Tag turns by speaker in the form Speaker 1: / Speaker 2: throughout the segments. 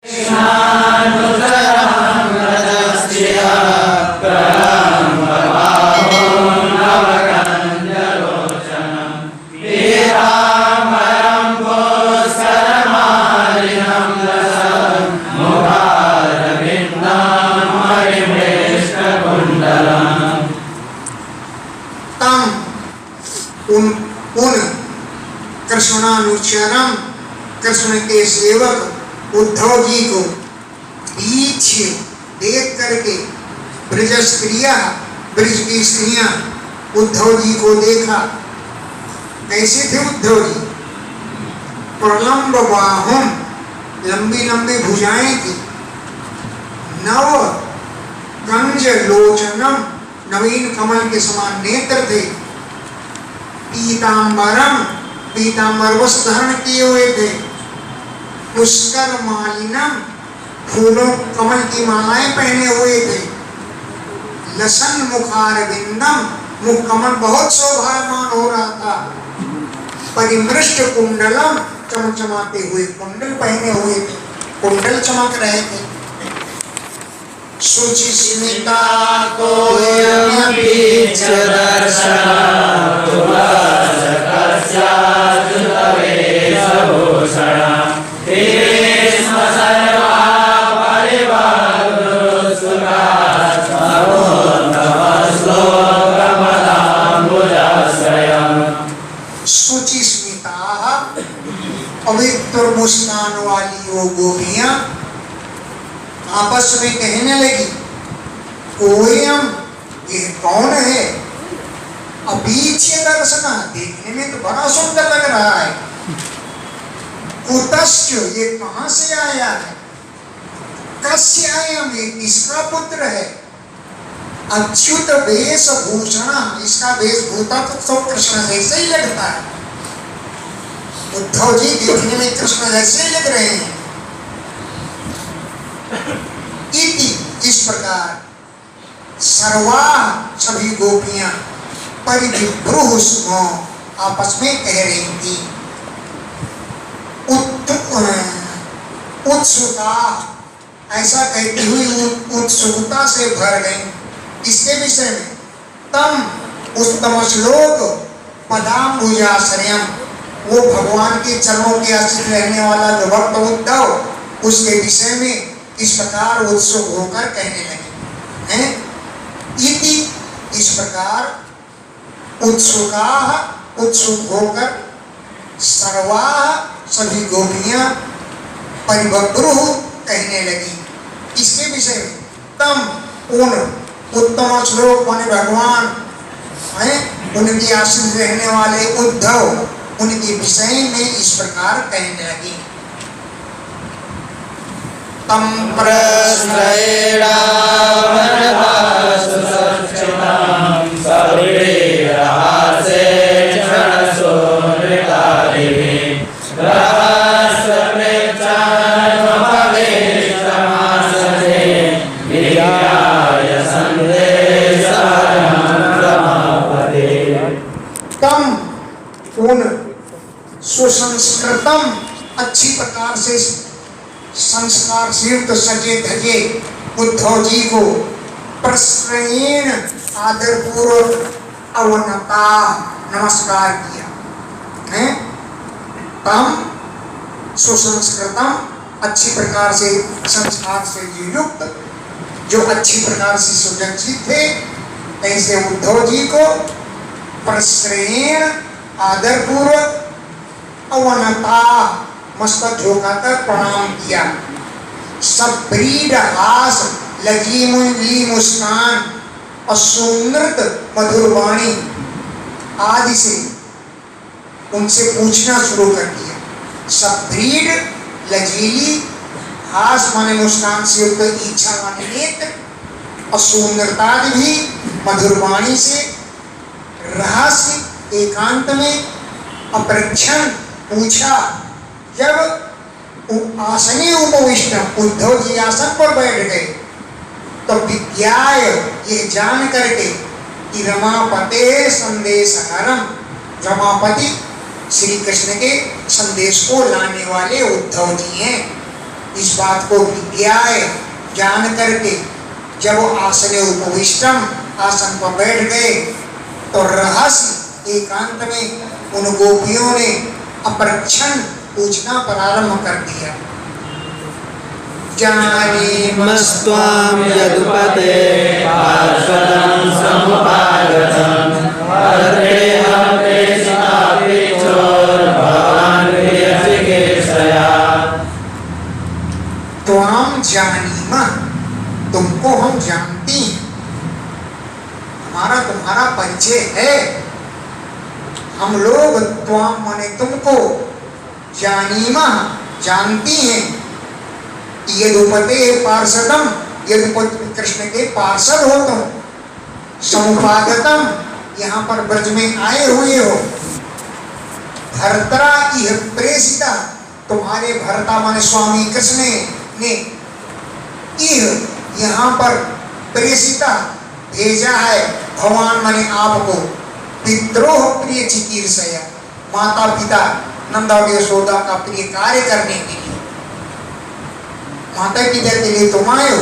Speaker 1: कृष्णानुचरम, कृष्ण के सेवक उद्धव जी को पीछे देख करके ब्रज स्त्रियां, ब्रज की स्त्रियां उद्धव जी को देखा। कैसे थे उद्धव जी? प्रलंब बाहुम, लंबी लंबी भुजाएं थी। नव कंज लोचनम, नवीन कमल के समान नेत्र थे। पीतांबरम, पीतांबर वस्त्र धारण किए हुए थे। पुष्कर मालिनम, फूलों कमल की मालाएं पहने हुए थे। लसन मुखार बिंदम, मुख कमल बहुत शोभायमान हो रहा था। परिमृष्ट कुंडलम, चमचमाते हुए कुंडल पहने हुए थे, कुंडल चमक रहे थे। शुचि स्मिता को पवित्र मुस्कान वाली वो गोपियां आपस में कहने लगी, कोयम, ये कौन है? अभीच्य दर्शन, देखने में तो बड़ा सुंदर लग रहा है। कुतश्च, ये कहां से आया है? कस्य अयम, ये किसका पुत्र है? अच्युत वेशभूषण, इसका वेशभूषा तो कृष्ण जैसे ही लगता है। उद्धव जी देखने में कृष्ण जैसे लग रहे हैं। इति, इस प्रकार सर्वा, सभी गोपियां परिविभ्रुः स्म, आपस में कह रही थी। उत्सुका, ऐसा कहती हुई उत्सुकता से भर गई। इसके विषय में तम उत्तम श्लोक पदाम्बुजाश्रयम, वो भगवान के चरणों के आश्रित रहने वाला जो भक्त उद्धव, उसके विषय में इस प्रकार उत्सुक होकर कहने लगे हैं। इति, इस प्रकार उत्सुका, उत्सुक होकर सर्वा, सभी गोपियां परिवभ्रुः कहने लगी। इसके विषय में तम, उन उत्तम श्लोक माने भगवान हैं, उनके आश्रित रहने वाले उद्धव, उनके विषय में इस प्रकार कहने लगी। तम प्रश्रयेणावनभासु सच्चिदां सविरहासे क्षणसो नृतादिभिः रहस्यमृच्छान्मभवेशमासते विद्याय सन्देशरमापदे। तम, उन सुसंस्कृतम, अच्छी प्रकार से संस्कार से युक्त सजे धजे उद्धव जी को प्रश्रयेण, आदरपूर्वक अवनता, नमस्कार किया है। तम सुसंस्कृतम, अच्छी प्रकार से संस्कार से युक्त, जो अच्छी प्रकार से सुसज्जित थे, ऐसे उद्धव जी को प्रश्रयेण, आदरपूर्वक अवनता, मस्तक झुकाकर प्रणाम किया। सप्रीड हास, लगी मुंगली मुस्कान और सुनृत मधुर वाणी आदि से उनसे पूछना शुरू कर दिया। सप्रीड, लजीली, हास माने मुस्कान से युक्त इच्छा माने नेत्र, और सुंदरता भी मधुर वाणी से, रहस्य एकांत में अपरक्षण पूछा। जब आसने उपविष्ट, उद्धव जी आसन पर बैठ गए, तो विज्ञाय, ये जान करके कि रमापते संदेशहरम, रमापति श्री कृष्ण के संदेश को लाने वाले उद्धव जी हैं। इस बात को ज्ञाय जान करके जब वो आसने उपविष्टम आसन पर बैठ गए तो रहस्य एकांत में उन गोपियों ने अपरक्षण पूछना प्रारंभ कर दिया।
Speaker 2: जानीमस्त्वां यदुपते पार्षदं समुपागतं हर्षेऽहं प्रेषितापि चोर्भवान् प्रियचिकीर्षया।
Speaker 1: त्वां जानीमः, तुमको हम जानती हैं, हमारा तुम्हारा परिचय है। हम लोग त्वां माने तुमको, जानीमः जानती हैं, यदुपते पार्षदम, यदुपति कृष्ण के पार्षद हो तुम, समुपागतम यहाँ पर ब्रज में आए हुए हो, भर्तरा इह प्रेषिता, तुम्हारे भर्ता माने स्वामी कृष्ण ने इह यहाँ पर प्रेषिता भेजा है, भगवान माने आपको, पितरोह प्रिय चिकीर्षया, माता पिता नंदा और यशोदा का प्रिय कार्य करने के लिए, माता पिता के लिए तुम आए हो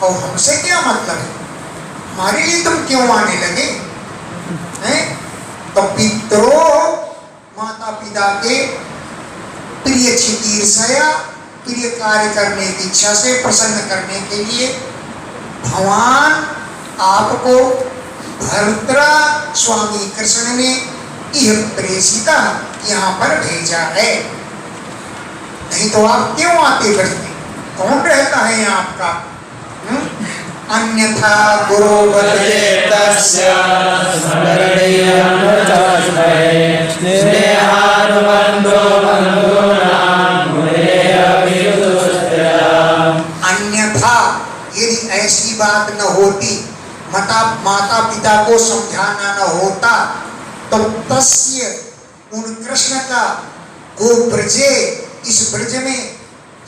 Speaker 1: और हमसे क्या मतलब है, हमारे लिए तुम क्यों आने लगे हैं? तो पितरोह माता पिता के प्रिय चिकीर्षया, प्रिय कार्य करने की इच्छा से प्रसन्न करने के लिए भगवान आपको भर्तरा स्वामी कृष्ण ने यह प्रेषिता यहाँ पर भेजा है, नहीं तो आप क्यों आते ब्रज में, कौन रहता है यहाँ आपका? अन्यथा गुरु
Speaker 2: तस्य स्मरणीयं तस्मै स्नेहानुबन्धो बन्धूनां मुनेरपि दुष्टया।
Speaker 1: अन्यथा यदि ऐसी बात न होती, माता पिता को समझाना न होता, तो तस्य उन कृष्ण का गो ब्रजे, इस ब्रज में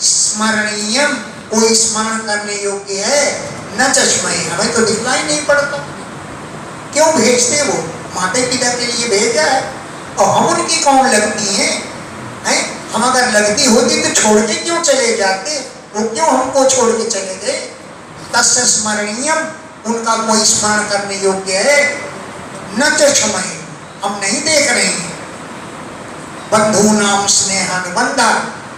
Speaker 1: स्मरणीयम कोई स्मरण करने योग्य है, न चश्मय हमें तो दिखलाई नहीं पड़ता। क्यों भेजते वो, माता पिता के लिए भेजा है, और हम उनकी कौन लगती हैं? हम अगर लगती होती तो छोड़ के क्यों चले जाते, वो क्यों हमको छोड़ के चले गए? तस्य स्मरणीयम, उनका कोई स्मरण करने योग्य है, न चश्मय हम नहीं देख रहे हैं। बंधूनाम स्नेहानुबंधा,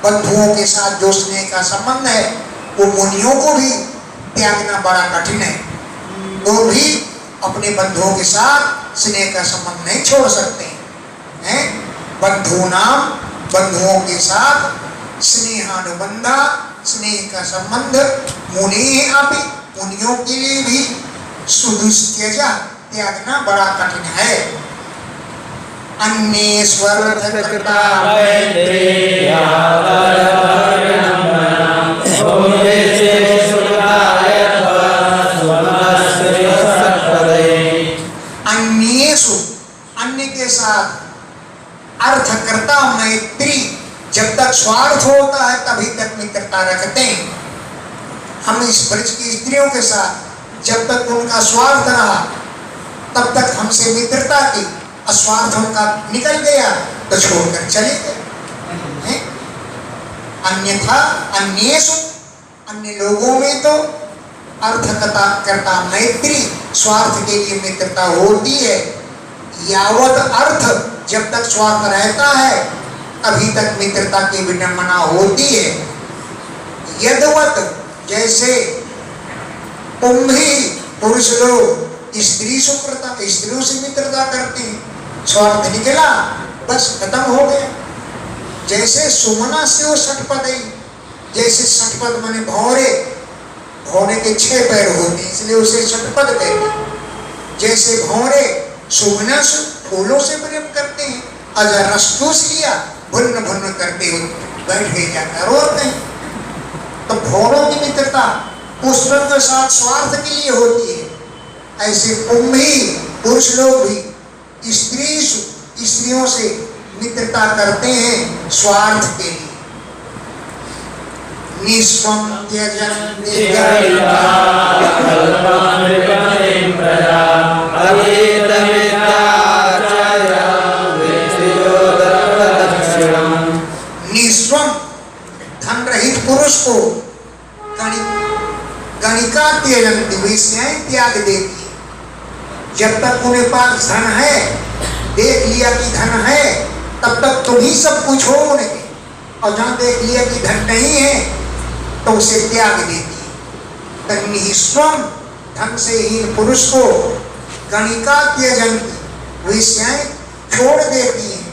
Speaker 1: बंधुओं के साथ जो स्नेह का संबंध है वो मुनियों को भी त्यागना बड़ा कठिन है, वो भी अपने बंधुओं के साथ स्नेह का संबंध नहीं छोड़ सकते हैं। बंधूनाम, बंधुओं के साथ स्नेहानुबंधा, स्नेह का संबंध, मुनि अपि, मुनियों के लिए भी सुदुस्त्यजा, त्यागना बड़ा कठिन है। अन्येश्वरकृता अन्येषु, अन्य के साथ अर्थकर्ता मैत्री, जब तक स्वार्थ होता है तभी तक मित्रता रखते हैं। हम इस ब्रज की स्त्रियों के साथ जब तक उनका स्वार्थ रहा तब तक हमसे मित्रता की, अस्वार्थ उनका निकल गया तो छोड़कर चले गए। अन्यथा अन्येषु, अन्य लोगों में तो अर्थकता करता मैत्री, स्वार्थ के लिए मित्रता होती है। यावत अर्थ, जब तक स्वार्थ रहता है तभी तक मित्रता की विडंबना होती है। यदवत, जैसे कुंभी पुरुष लोग स्त्री सुकृता, स्त्रियों से मित्रता करते हैं, स्वार्थ निकला बस खत्म हो गया। जैसे सुमना से वो षटपद है, जैसे षटपद माने भौरे, भौरे के 6 पैर होते हैं इसलिए उसे षटपद कहते हैं। जैसे भौरे सुमना से फूलों से प्रेम करते हैं, अगर रसचूस लिया भुन्न भुन्न करते हुए बैठ गए जाकर रोते हैं। तो भौरों की मित्रता पुष्पों के साथ स्वार्थ के लिए होती है, ऐसे कुंभी पुरुष लोग भी स्त्रियों से मित्रता करते हैं स्वार्थ के लिए। निस्वं त्यजन्ति निस्वं, धन रहित पुरुष को गणिका त्यजंती, वेश्याएं त्याग देती है। जब तक उन्हें पास धन है, देख लिया कि धन है, तब तक तुम ही सब कुछ हो उनके, और जहां देख लिया कि धन नहीं है तो उसे त्याग देती है। तन्निहि स्वम, धन से हीन पुरुष को गणिका त्यजंती, वेश्याएं छोड़ देती हैं।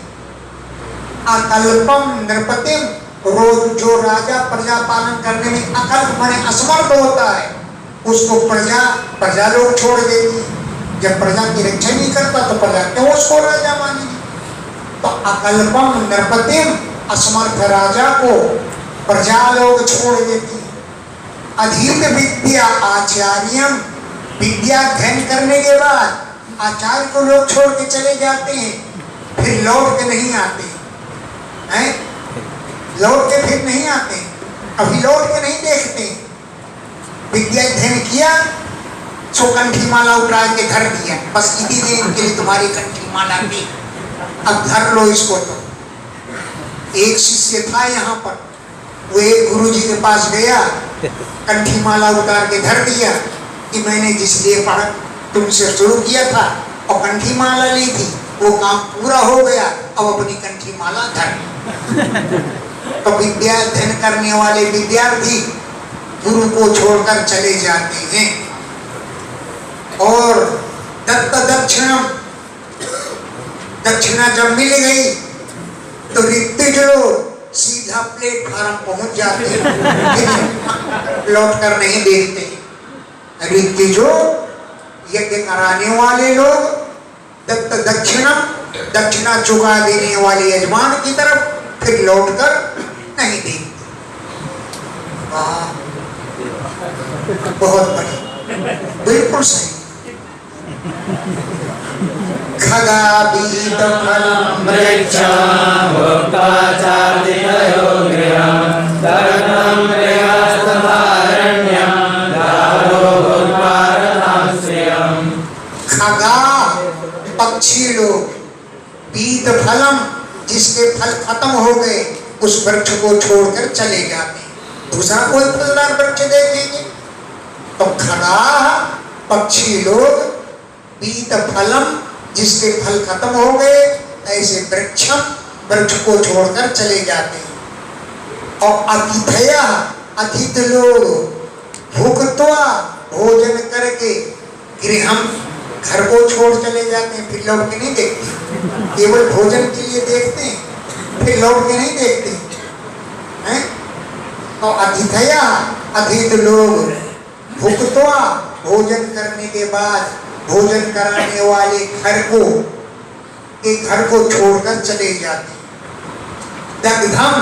Speaker 1: अकल्पम नृपतिम, रोज जो राजा प्रजा पालन करने में अकल्प माने असमर्थ होता है, उसको प्रजा लोग छोड़ देती है। जब प्रजा की रक्षा नहीं करता तो प्रजा क्यों उसको राजा मानेगी? तो अकल्पम नृपतिम, असमर्थ राजा को प्रजा लोग छोड़ देती है। अधीत विद्या आचार्यम, विद्या अध्ययन करने के बाद आचार्य को लोग छोड़ के चले जाते हैं, फिर लौट के नहीं आते हैं, लौट के फिर नहीं आते, अभी लौट के नहीं देखते। विद्या अध्ययन किया, सो कंठी माला उठा के धर दिया, बस इतनी दिन के लिए तुम्हारी कंठी माला थी, अब धर लो इसको। तो एक शिष्य था यहाँ पर, वो एक गुरु जी के पास गया, कंठी माला उतार के धर दिया कि मैंने जिसलिए पढ़ा तुमसे शुरू किया था और कंठी माला ली थी, वो काम पूरा हो गया, अब अपनी कंठी माला धर। तो विद्या अध्ययन करने वाले विद्यार्थी गुरु को छोड़कर चले जाते हैं। और दत्त दक्षिणम, दक्षिणा जब मिल गई तो ऋत्विज लोग सीधा प्लेटफार्म पहुंच जाते हैं, लौट कर नहीं देखते। ऋत्विजो, यज्ञ कराने वाले लोग दत्त दक्षिणम, दक्षिणा चुका देने वाले यजमान की तरफ फिर लौट कर नहीं देखते। बहुत बढ़िया, बिल्कुल सही। खगाबीत फलम
Speaker 2: वृक्षं भोक्ताचार्तितयो गृहं दर्शनं गृहस्थमारण्यं दारो भूत्वारताश्रियम्।
Speaker 1: खगा पक्षी लोग, बीत फलम जिसके फल खत्म हो गए, उस वृक्ष को छोड़कर चले जाते हैं, दूसरा कोई फलदार वृक्ष देखेंगे। तो खगा पक्षी लोग, बीत फलम जिसके फल खत्म हो गए, ऐसे वृक्षम वृक्ष को छोड़कर चले जाते हैं। और अतिथया, अतिथि लोग भुक्त्वा भोजन करके गृहम घर को छोड़ चले जाते हैं, फिर लौट के नहीं देखते, केवल भोजन के लिए देखते हैं, फिर लौट के नहीं देखते हैं। और अतिथया, अतिथि लोग भुक्त्वा भोजन करने के बाद भोजन कराने वाले घर को, एक घर को छोड़कर चले जाते। दग्धम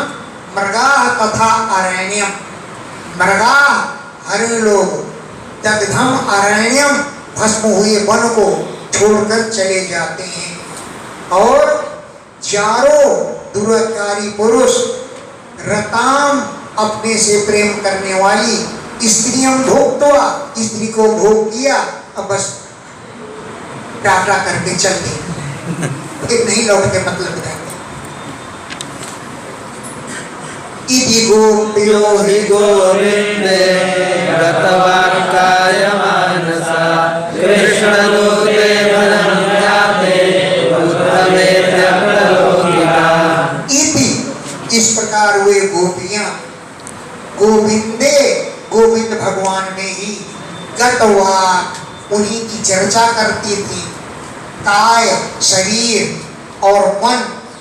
Speaker 1: मृगाः तथा अरण्यम, मृगाः हरिण लोग, दग्धम अरण्यम भस्म हुए वन को छोड़कर चले जाते हैं। और चारों दुराचारी पुरुष रताम, अपने से प्रेम करने वाली स्त्रियों भोक्त्वा, स्त्री को भोग किया, अब बस टाटा करके चल गए, फिर नहीं लौट के मतलब बताएंगे। इति गोपियो
Speaker 2: हि गोविन्दे गतवाक्काय मानसा कृष्णदूते वनं जाते उत्तमेत्यप्रलोकिता।
Speaker 1: इति, इस प्रकार वे गोपियां गोविंदे, गोविंद भगवान में ही गतवाक, उन्हीं की चर्चा करती थी। काय, शरीर और मन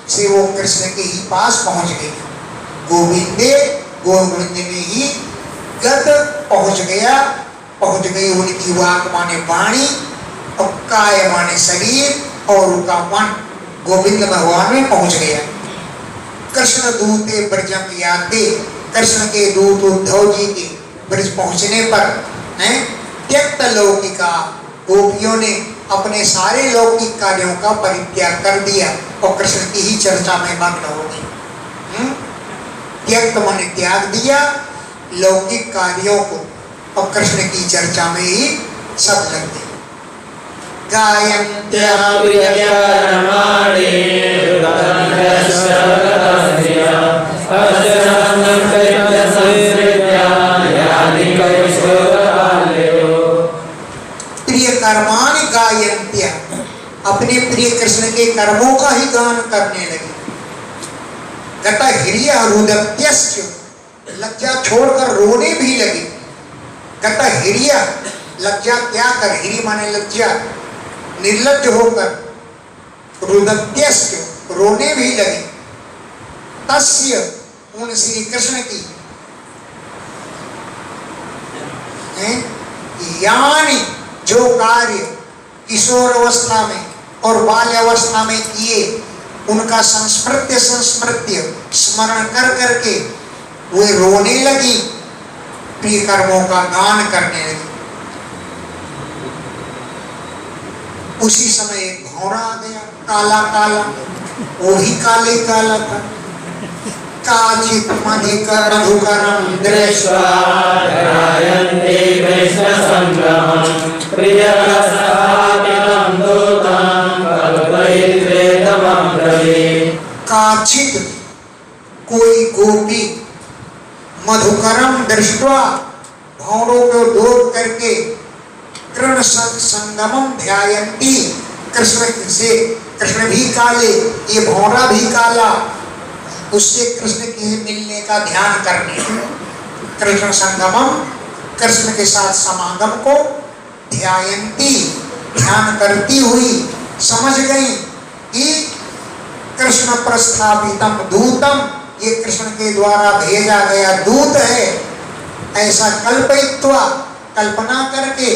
Speaker 1: से वो कृष्ण के ही पास पहुंच गई। गोविंदे, गोविंद में ही गत पहुंच गया, पहुंच गई उनकी वाक माने वाणी, और काय माने शरीर, और उनका मन गोविंद भगवान में पहुंच गया। कृष्ण दूते ब्रजम याते, कृष्ण के दूत उद्धव जी के ब्रज पहुंचने पर त्यक्त लौकिका, गोपियों ने अपने सारे लौकिक कार्यों का परित्याग कर दिया और कृष्ण की ही चर्चा में मग्न हो गई। त्यक्त माने त्याग दिया लौकिक कार्यों को और कृष्ण की चर्चा में ही सब लग गए। कर्माणि गायन्त्य, अपने प्रिय कृष्ण के कर्मों का ही गान करने लगी। गता हिरिया रुदत्यस्य, लज्जा छोड़कर रोने भी लगी। गता हिरिया, लज्जा त्याग कर, हिरी माने लज्जा, निर्लज्ज होकर रुदत्यस्य, रोने भी लगी। तस्य, उन श्री कृष्ण की, यानी जो कार्य किशोर अवस्था में और बाल्य अवस्था में किए, उनका संस्मृत्य स्मरण कर करके वे रोने लगी, प्रिय कर्मों का गान करने लगी। उसी समय एक घोड़ा आ गया, काला काला, वो ही काले काला था। काचित् मधुकरं दृष्ट्वा
Speaker 2: ध्यायन्ते कृष्ण संगमं प्रियरसादितं दूतं कल्पयित्वेदमं ब्रवीत्।
Speaker 1: काचित्, कोई गोपी, मधुकरम दृष्ट्वा, भौरों को दूर करके, कृष्ण संगमम ध्यायन्ती, कृष्ण से, कृष्ण भी काले, ये भौरा भी काला, उससे कृष्ण के मिलने का ध्यान करने, कृष्ण संगमम, कृष्ण के साथ समागम को, ध्यायन्ती, ध्यान करती हुई समझ गई कि कृष्ण प्रस्थापितम दूतम, ये कृष्ण के द्वारा भेजा गया दूत है, ऐसा कल्पयित्वा, कल्पना करके,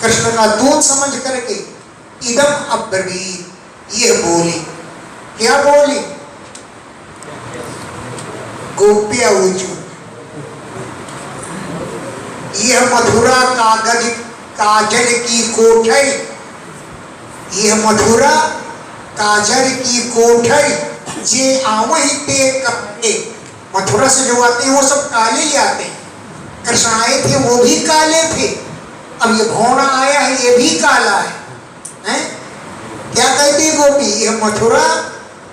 Speaker 1: कृष्ण का दूत समझ करके, इदम अब्रवीत, यह बोली। क्या बोली? गोप्य ऊंचू, यह मथुरा काजल की कोठरी, यह मथुरा काजल की कोठरी, जे आवही पे कपड़े, मथुरा से जो आते हैं वो सब काले ही आते हैं। कृष्ण आए थे वो भी काले थे, अब ये भौरा आया है ये भी काला है, हैं? क्या कहती गोपी? यह मथुरा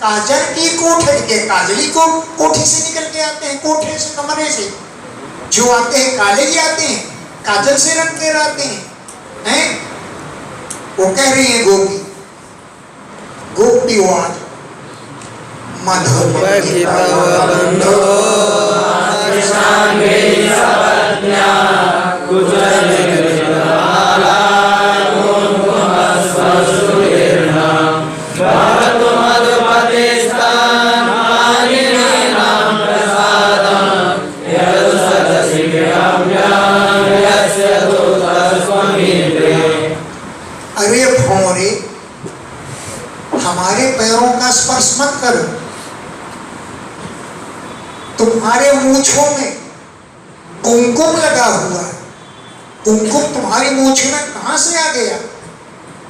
Speaker 1: काजल की कोठरी के, काजली को कोठी से निकल के आते हैं, कोठे से, कमरे से जो आते हैं काले ही आते हैं, काजल से रंग के आते हैं। वो कह रही है गोपी, गोपी वाज
Speaker 2: मधुपति तव बंधो कृष्णांगे सपत्न्या कुचलितमाला कुंकुमस्वशुर्णं भवतु मधुपतिस्तान् मानिनीनां प्रसादं यदु सदसि गम्यं यस्य दूतस्त्वमीन्द्रे।
Speaker 1: अरे भौरे, हमारे पैरों का स्पर्श मत करो, तुम्हारे मूंछों में कुमकुम लगा हुआ है, कुमकुम तुम्हारी मूंछ में कहां से आ गया?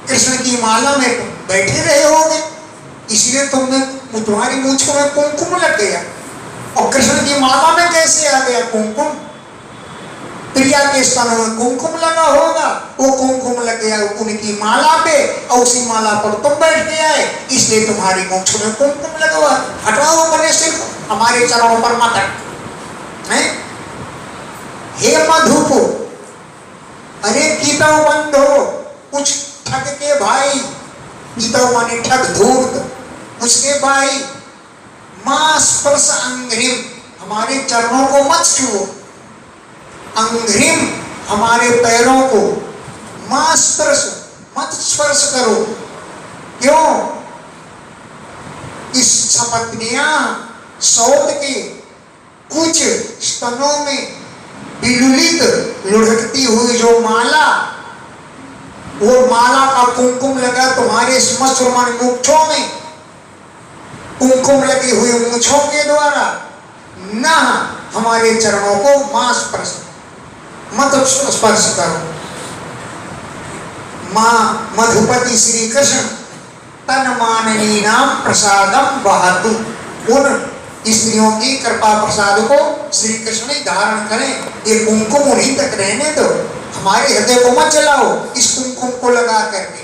Speaker 1: कृष्ण की माला में तुम बैठे रहे होगे, इसलिए तुम्हारी मूंछों में कुमकुम लग गया। और कृष्ण की माला में कैसे आ गया कुमकुम? प्रिया के स्तनों में कुमकुम लगा होगा, वो कुमकुम लग गया उनकी माला पे, और उसी माला पर तुम बैठ के आए, इसलिए तुम्हारी मूंछ में कुमकुम लगा हुआ। हटाओ अपने सिर को, हमारे चरणों पर मत हैं? हे मधुपो, अरे कीटव बंधो, कुछ ठग के भाई, कीटव माने ठग, धूर्त, उसके भाई, मां स्पर्श अंग्रिम, हमारे चरणों को मत छुओ, अंग्रिम, हमारे पैरों को, मां स्पर्श, मत स्पर्श करो। क्यों? इस सपत्नियां सौत के कुछ स्तनों में विलुलित लुढ़कती हुई जो माला, वो माला का कुमकुम लगा तुम्हारे स्मश्रुमान मूंछों में, कुमकुम लगी हुई मूंछों के द्वारा न हमारे चरणों को मां स्पर्श, मत स्पर्श करो। मां मधुपति श्री कृष्ण तन माननी नाम प्रसादम बहातु, उन स्त्रियों की कृपा प्रसाद को श्री कृष्ण ही धारण करें, ये कुमकुम उन्हीं तक रहने दो, हमारे हृदय को मत जलाओ इस कुमकुम को लगा करके।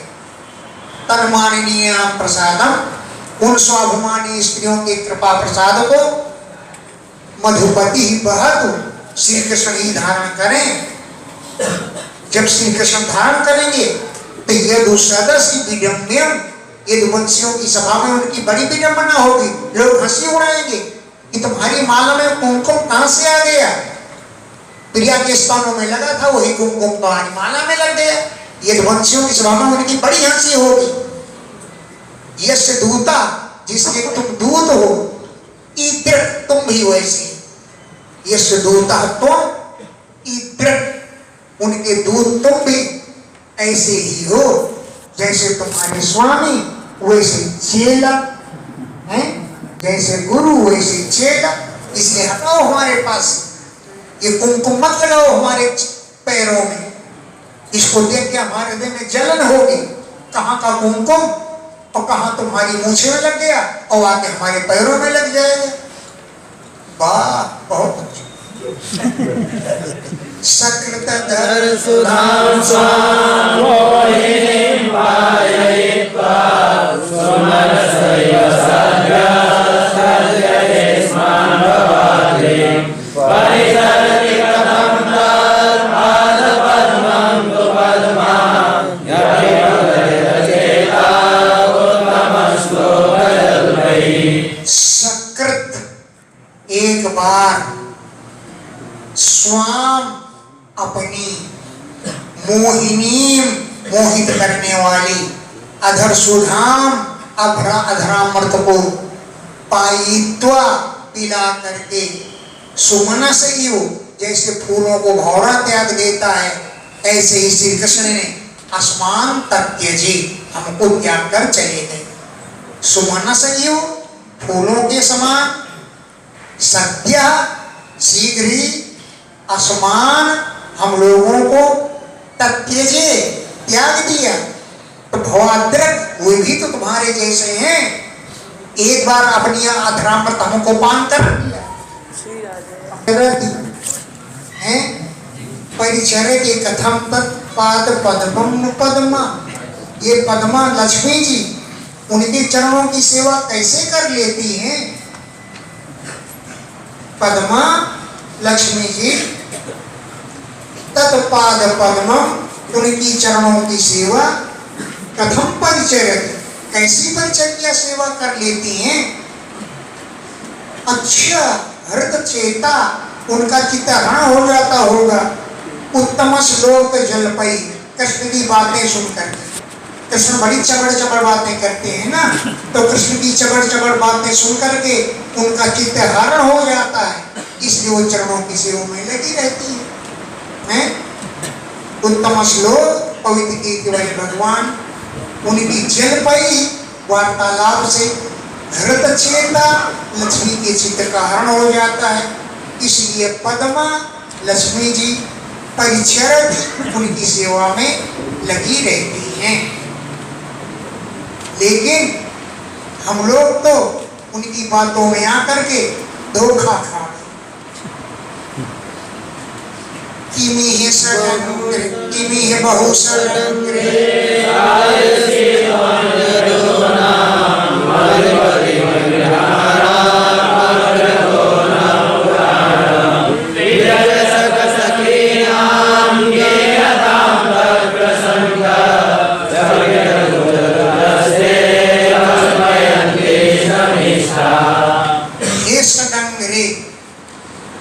Speaker 1: तन माननी नाम प्रसादम, उन स्वाभिमानी स्त्रियों की कृपा प्रसाद को मधुपति ही बहातु, श्री कृष्ण ही धारण करें। जब श्री कृष्ण धारण करेंगे तो यदुसदसि विडम्बयम्, यदुवंशियों की सभा में उनकी बड़ी विडंबना होगी, लोग हंसी उड़ाएंगे कि तुम्हारी माला में कुमकुम कहां से आ गया? प्रिया के स्थानों में लगा था वही कुमकुम तुम्हारी माला में लग गया। यदुवंशियों की सभा में उनकी बड़ी हंसी होगी। यश दूता, जिसके तुम दूत हो, इत्र तुम भी वैसे, यश दूता तुम, इत्र उनके दूत तुम भी ऐसे ही हो, जैसे तुम्हारे स्वामी वैसे चेला हैं, जैसे गुरु वैसे चेला। इसलिए हटाओ हमारे पास ये कुमकुम, मत लगाओ हमारे पैरों में। इसको देख के हमारे हृदय में जलन होगी, कहाँ का कुमकुम और कहाँ तुम्हारी मूछे में लग गया और आके हमारे पैरों में लग जाएगा। वाह, बहुत अच्छा। सकृतधर
Speaker 2: सुधां स्वां मोहिनीं पाययित्वा स्वमनसैव सद्यस्ते स्मान् भवाद्रिं परिचरति कथं तत्पादपद्मं तु पद्मा यतिभगवच्चेता उत्तमश्लोकजल्पैः।
Speaker 1: सकृत एक बार, स्वाम अपनी, मोहिनी मोहित करने वाली, अधर सुधाम अधरामृत को पायित्वा पिला करके, सुमनस इव जैसे फूलों को भौरा त्याग देता है, ऐसे ही श्री कृष्ण ने आसमान तक त्यजी, हमको त्याग कर चले गए। सुमनस इव फूलों के समान, सद्य शीघ्र ही आसमान हम लोगों को तत्यजे त्याग दिया। तो भवाद्रक वे भी तो तुम्हारे जैसे हैं, एक बार अपनी अधरामृत हमको पान कर दिया है। परिचर्य के कथम तत्पाद पद्मम पद्मा, ये पद्मा लक्ष्मी जी उनके चरणों की सेवा कैसे कर लेती हैं? पद्मा लक्ष्मी जी तत्पाद पद्मम, उनकी चरणों की सेवा, कथम परिचर्य, कैसी परिचर्या सेवा कर लेती हैं? अच्छा, हृदय चेता, उनका चित्तहरण हो जाता होगा। उत्तम श्लोक जलपई, कृष्ण की बातें सुनकर, कृष्ण बड़ी चबड़ चबड़ बातें करते हैं ना, तो कृष्ण की चबड़ चबड़ बातें सुन करके उनका चित्तहरण हो जाता है, इसलिए वो चरणों की सेवा में लगी रहती है। उत्तम श्लोक पवित्र कीर्तिवश भगवान उनकी जलपई वार्तालाप से हृदय चेता लक्ष्मी के चित्त का हरण हो जाता है, इसलिए पद्मा लक्ष्मी जी परिचर्य उनकी सेवा में लगी रहती हैं। लेकिन हम लोग तो उनकी बातों में आकर के धोखा खा गए। किमिह षडङ्ग्रे, किमिह बहुषडङ्ग्रे,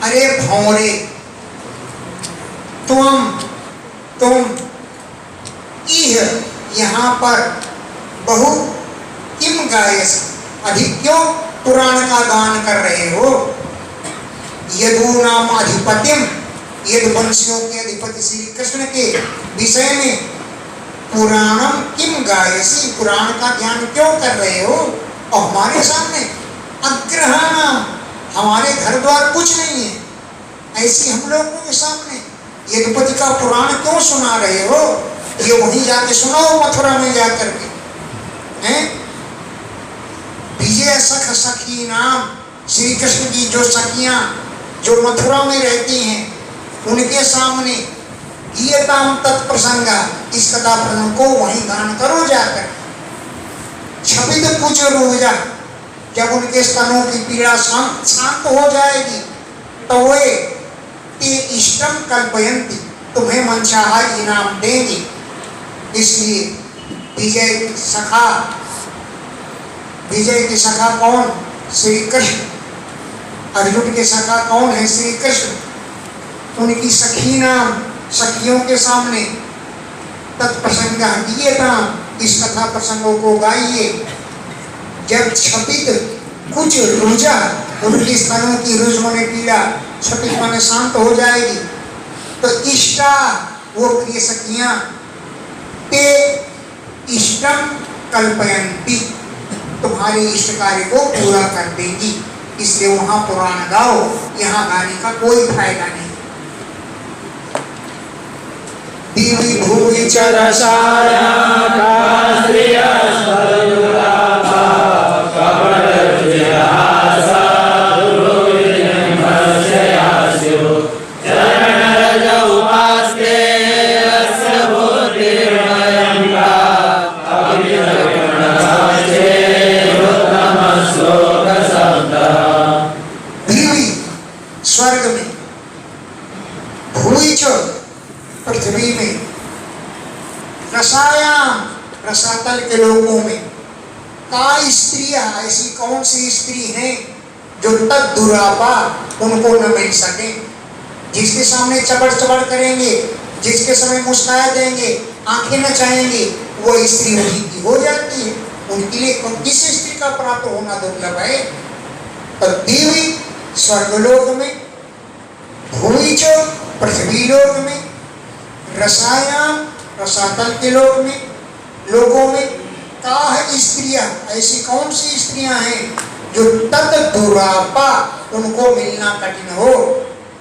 Speaker 1: अरे भौरे, तुम इह यहाँ पर बहुत किम गायस, अधिक क्यों पुराण का गान कर रहे हो? यदु नाम अधिपतिम, यदुवंशियों के अधिपति श्री कृष्ण के विषय में पुराणम किम गायसी, पुराण का ज्ञान क्यों कर रहे हो? और हमारे सामने अग्रहाणाम, हमारे घर द्वार कुछ नहीं है, ऐसी हम लोगों के सामने यदुपति का पुराण क्यों सुना रहे हो? ये वहीं जाके सुनाओ, मथुरा में जाकर के, हैं? विजय सख सखी नाम, श्री कृष्ण की जो सखियां जो मथुरा में रहती हैं, उनके सामने गीयताम तत्प्रसंगा, इस कथा प्रसंग को वहीं गान करो जाकर। छपित कुछ रोजा, जब उनके स्तनों की पीड़ा शांत हो जाएगी तो वे ते इष्टम कल्पयंती, तो तुम्हें मनचाहा इनाम देंगे। इसलिए विजय के सखा कौन? श्री कृष्ण। अर्जुन के सखा कौन है? श्री कृष्ण। उनकी सखी नाम, सखियों के सामने तत्प्रसंग गीयता, इस कथा प्रसंगों को गाइए। जब क्षपित कुछ रुजा, उनकी स्तनों की रुज होने पीड़ा क्षपित माने शांत हो जाएगी, तो इष्टा वो प्रिय सखियां ते इष्टम कल्पयंती, तुम्हारे इष्ट कार्य को पूरा कर देगी। इसलिए वहां पुराण गाओ, यहाँ गाने का कोई फायदा नहीं। दीवी भूमि
Speaker 2: चरसाया काश्रिया सरुराभा कपटविहासा दुर्विनिमर्शयास्यो चरणरजौपास्ते अस्य बुद्धिर्मयङ्का अभिनवगणराजे उत्तमश्लोकशब्दः।
Speaker 1: दीवी स्वर्ग में, भूमि च पृथ्वी में, रसायाम रसातल के लोगों में, का स्त्रियां ऐसी कौन सी स्त्री हैं जो तद दुरापा उनको न मिल सके। जिसके सामने चबड़ चबड़ करेंगे, जिसके समय मुस्काया देंगे, आंखें नचाएंगे, वो स्त्री उन्हीं की हो जाती है। उनके लिए किस स्त्री का प्राप्त होना दुर्लभ है। तो देवी स्वर्गलोक में, भूमि च पृथ्वी लोक में, रसायन रसातल के लोग में, लोगों में, काह स्त्रियां ऐसी कौन सी स्त्रियां हैं जो तद दुरापा उनको मिलना कठिन हो।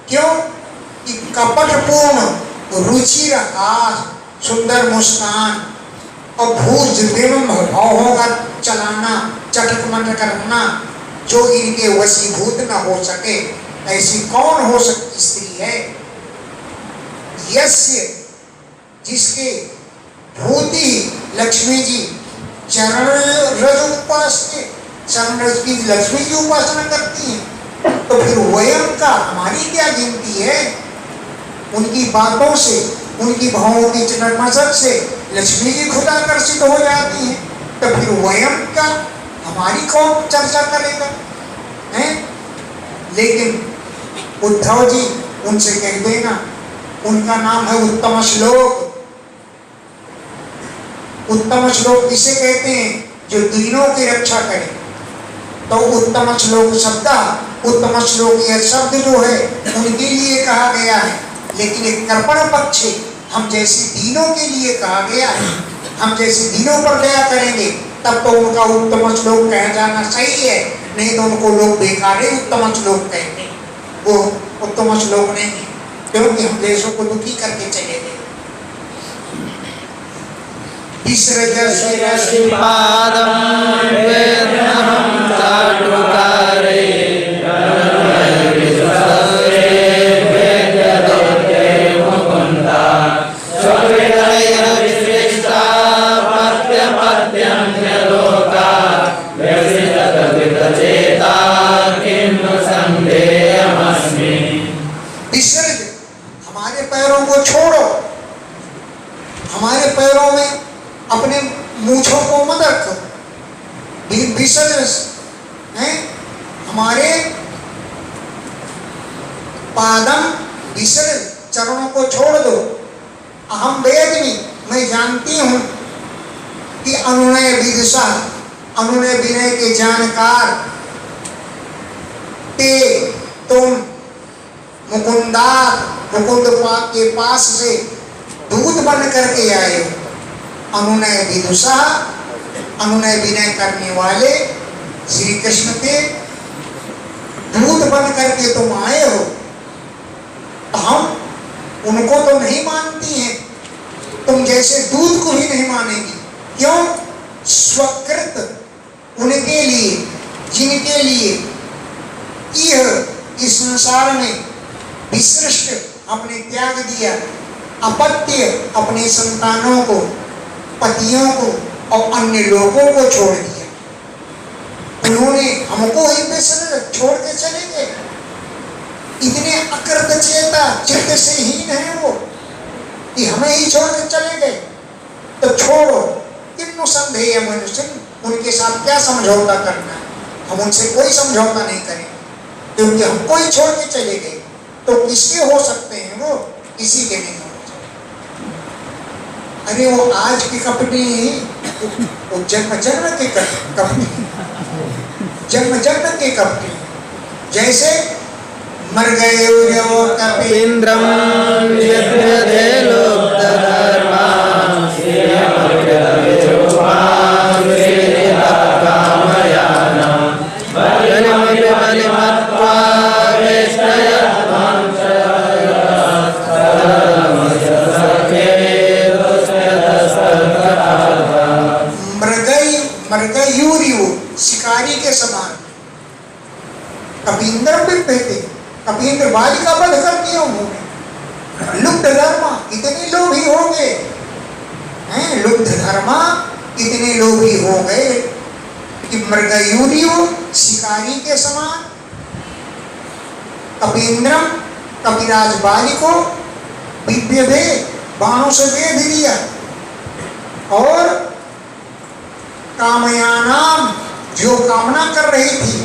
Speaker 1: क्यों? कि कपटपूर्ण रुचि हास, सुंदर मुस्कान और भूज भावों का चलाना, चटक मटक करना, जो इनके वशीभूत न हो सके। ऐसी कौन हो सकती स्त्री है? यस्य जिसके भूति लक्ष्मी जी चरण रज उपासते, चरण रज की लक्ष्मी की उपासना करती हैं, तो फिर वयम का हमारी क्या गिनती है। उनकी बातों से, उनकी भावों की चटक से लक्ष्मी जी खुद आकर्षित हो जाती हैं, तो फिर वयम का हमारी कौन चर्चा करेगा हैं? लेकिन उद्धव जी उनसे कह देना, उनका नाम है उत्तम श्लोक। उत्तम श्लोक किसे कहते हैं? जो दीनों की रक्षा करे। तो उत्तम श्लोक शब्द, उत्तम श्लोक यह शब्द जो है उनके लिए कहा गया है, लेकिन एक कर्पण पक्ष है, हम जैसे दीनों के लिए कहा गया है। हम जैसे दीनों पर दया करेंगे तब तो उनका उत्तम श्लोक कह जाना सही है, नहीं तो उनको लोग बेकार उत्तम श्लोक कहते हैं। वो उत्तम श्लोक नहीं है, क्योंकि हम देशों को दुखी करके चले गए।
Speaker 2: शिरसिपादं वेदनहं चाटुकारे नरविसहस्रे वेद्यते मुकुन्दा स्वविदयविसृष्टा पत्यपत्यन्यलोका व्यसिततवितचेता किं नु सन्देहमस्मि।
Speaker 1: विसर्ज, हमारे पैरों को छोड़ो, हमारे पैरों में अपने मूछों को मत रखो। विसर्ज हैं हमारे पादम, विसर्ज चरणों को छोड़ दो। अहम वेदनी, मैं जानती हूं कि अनुनय विदुषा, अनुनय विनय के जानकार, ते तुम मुकुंदा, मुकुंद के पास से दूत बन करके आए हो। अनुनय विदुषा, अनुनय विनय करने वाले श्री कृष्ण के दूत बन करके तुम आए हो। तो हम उनको तो नहीं मानती हैं, तुम जैसे दूत को ही नहीं मानेगी। क्यों? स्वकृत, उनके लिए, जिनके लिए यह इस संसार में विसृष्ट अपने त्याग दिया, अपत्य अपने संतानों को, पतियों को और अन्य लोगों को छोड़ दिया। उन्होंने हमको ही पे छोड़ के चले गए। इतने अकृत चेता, चित्त से हीन है वो। कि हमें ही छोड़ के चले गए, तो छोड़ो। किन्नु संदेह मनुष्य, उनके साथ क्या समझौता करना है, हम उनसे कोई समझौता नहीं करें, क्योंकि हमको ही छोड़ के चले गए। तो किसके हो सकते हैं वो, किसी के नहीं हो सकते। अरे वो आज के कपड़े, वो जन्म जन्म के कपड़े, जन्म जन्म के कपड़े। जैसे मर गए वो
Speaker 2: इंद्रम यद्यते लुप्तधर्मा
Speaker 1: मृगयूरियो, शिकारी के समान। कपींद्र भी कहते, कपींद्र बालिका वध कर दिया उन्होंने। लुब्ध धर्मा, इतने लोभी हो गए हैं, लुब्ध धर्मा इतने लोभी हो गए कि मृगयूरियो, शिकारी के समान। कपींद्रम, कपिराज बालिको विद्यभे, बाणों से वेध दिया। और कामयानाम, जो कामना कर रही थी,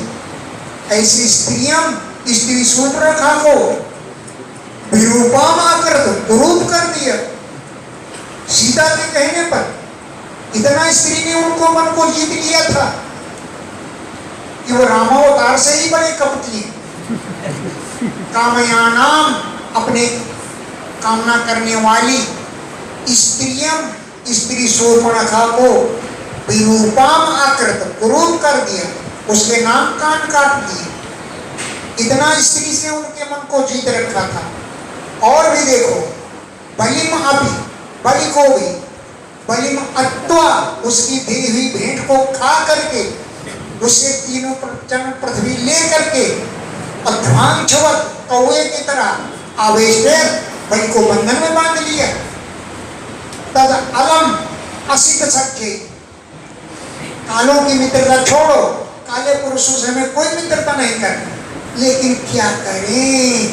Speaker 1: ऐसी स्त्रियम, स्त्री शूद्रखा को विरूपाम आकर कुरूप कर दिया। सीता के कहने पर इतना स्त्री ने उनको मन को जीत लिया था कि वो रामावतार से ही बड़े कपटी हैं। कामयानाम, अपने कामना करने वाली स्त्रियम, स्त्री शूर्पणखा को विरूपाम आकृत, कुरूप कर दिया, उसके नाम कान काट दिए। इतना स्त्री से उनके मन को जीत रखा था। और भी देखो, बलिम अभी, बलि को भी, बलिम अत्वा, उसकी दी हुई भेंट को खा करके, उससे तीनों चरण पृथ्वी ले करके, अध्वांशवत कौवे की तरह आवेश बलि को बंधन में बांध लिया। तद अलम असित सख्य, कालों की मित्रता छोड़ो, काले पुरुषों से हमें कोई मित्रता नहीं करनी, लेकिन क्या करें,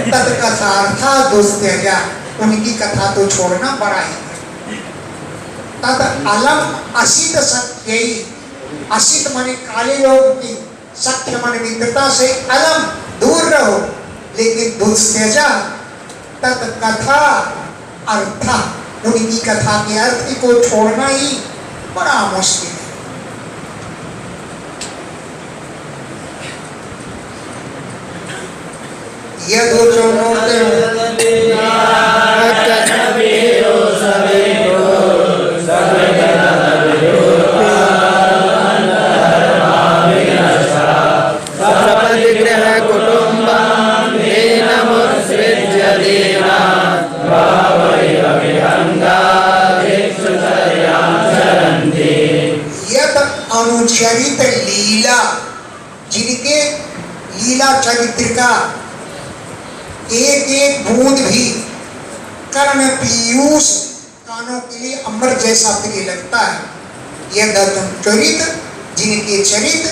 Speaker 1: तद कथार्था दुस्त्यजा, उनकी कथा तो छोड़ना बड़ा ही। तद अलम असित सख्य, असित माने काले लोग की, सख्य माने मित्रता से अलम, दूर रहो, लेकिन दुस्त्यजा तद कथा अर्था, उनकी कथा के अर्थ को छोड़ना ही बड़ा मुश्किल है। यह दो अनुचरित लीला, जिनके लीला चरित्र का एक एक बूंद भी कर्ण पीयूष, कानों के लिए अमृत जैसा प्रिय लगता है। यह चरित, जिनके चरित्र,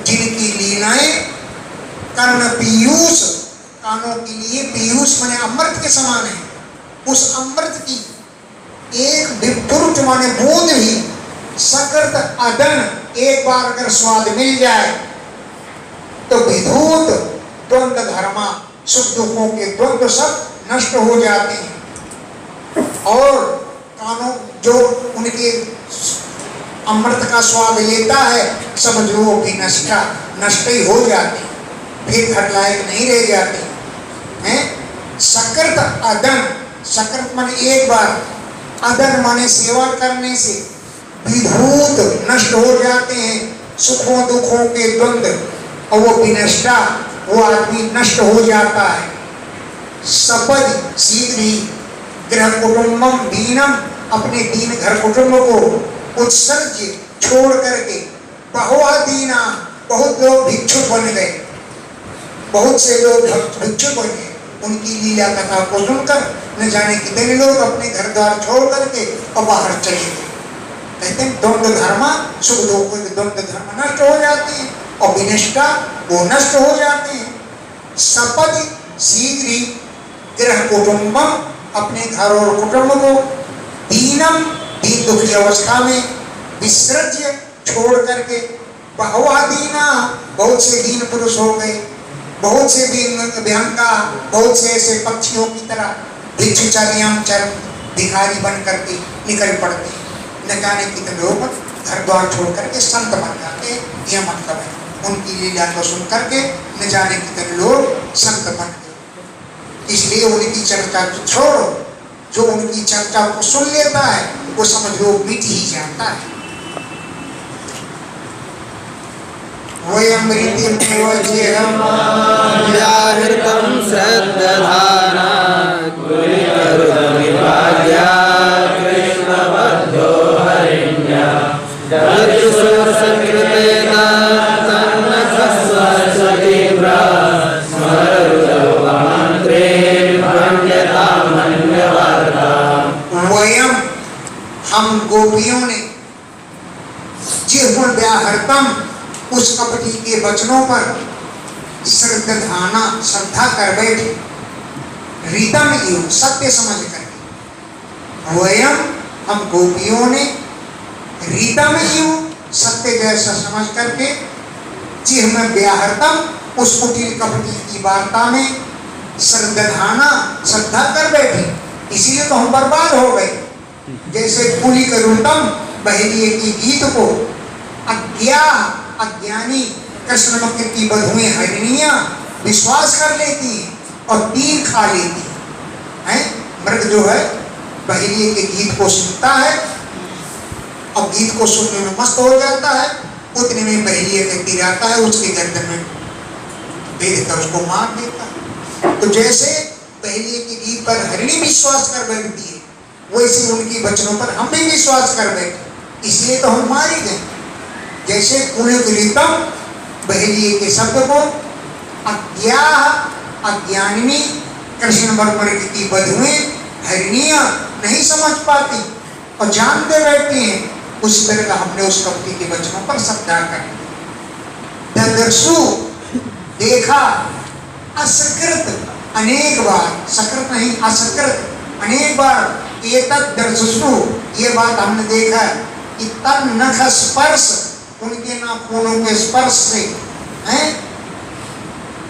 Speaker 1: जिनकी लीलाएं कर्ण पीयूष, कानों के लिए पीयूष माने अमृत के समान है। उस अमृत की एक विपुरुष माने बूंद भी, सकृत अदन, एक बार अगर स्वाद मिल जाए तो विधूत द्वंद्व धर्मा, सुख दुखों के द्वंद्व सब नष्ट हो जाते हैं। और कानों जो उनके अमृत का स्वाद लेता है, समझो वो भी नष्ट ही हो जाते, फिर घर लायक नहीं रह जाते हैं। सकृत अदन, सकृत माने एक बार, अदन माने सेवा करने से विधूत नष्ट हो जाते हैं सुखों दुखों के द्वंद्व, और वो विनष्टा, वो आदमी नष्ट हो जाता है। सपद शीघ्र ही गृह कुटुंबम दीनम, अपने दीन घर कुटुंब को उत्सर्ज छोड़ करके, बहुआ दीना, बहुत लोग भिक्षुक बन गए, बहुत से लोग भिक्षुक बन गए। उनकी लीला कथा को सुनकर न जाने कितने लोग अपने घर द्वार छोड़ करके और बाहर चले गए। कहते हैं द्वंद्व धर्म, सुख दुख के द्वंद्व धर्म नष्ट हो जाते हैं, और विनिष्ठा वो नष्ट हो जाते हैं। सपद शीघ्र गृह कुटुंबम, अपने घर और कुटुंब को दीनम दीन दुख की अवस्था में विसर्ज्य छोड़ करके बहुआ दीना, बहुत से दीन पुरुष हो गए, बहुत से विहंगा, बहुत से ऐसे पक्षियों की तरह भिक्षुचार्याम चर भिखारी बन करके निकल पड़ते, न जाने कितने लोग घर द्वार छोड़ करके संत बन जाते। यह मतलब है उनकी लीला को सुन करके न जाने कितने लोग संत बन गए। इसलिए उनकी चर्चा को छोड़ो, जो उनकी चर्चा को सुन लेता है वो समझ लो मिट ही जाता है।
Speaker 2: व्याहृतं श्रद्धधाना कुरुतरुतमिभाग्या कृष्णबद्धो हरिण्या दर्शुसंकृतेन तन्नखस्वसतीव्रा स्मररुदवमन्त्रे भण्यतामन्यवार्ता।
Speaker 1: वयम हम गोपियों ने जिह्वा व्याहृतम उस कपटी के वचनों पर श्रद्धाना श्रद्धा कर बैठे, रीतम योग सत्य समझ करके, वयम हम गोपियों ने रीतम योग सत्य जैसा समझ करके जिह्वा व्याहृतम उस कुटिल कपटी की वार्ता में श्रद्धाना श्रद्धा कर बैठे। इसीलिए तो हम बर्बाद हो गए। जैसे कुली करुतम बहेलिए की गीत को अज्ञानी कृष्ण मक्के की बधुएं हरिणियां विश्वास कर लेती हैं और तीर खा लेती हैं। मृग जो है बहेलिए के गीत को सुनता है और गीत को सुनने में मस्त हो जाता है, उतने में बहेलिए का तीर आता है, उसके गर्दन में भेद कर उसको मार देता है। तो जैसे बहेलिए के गीत पर हरिणी विश्वास कर बैठती है, वैसे उनकी वचनों पर हम भी विश्वास कर बैठे, इसलिए तो हम मारे गए। जैसे कुलकृतम बहेलिए के शब्द को अज्ञानिनी कृष्ण वर्ग की बधुएं हरिणियां नहीं समझ पाती और जानते बैठती हैं, उस तरह का हमने उस कपटी के वचनों पर श्रद्धा कर दर्शु देखा, असकृत अनेक बार, सकृत नहीं असकृत अनेक बार, एतत् दर्शु ये बात हमने देखा कि तन्नख स्पर्श उनके नाखूनों के स्पर्श से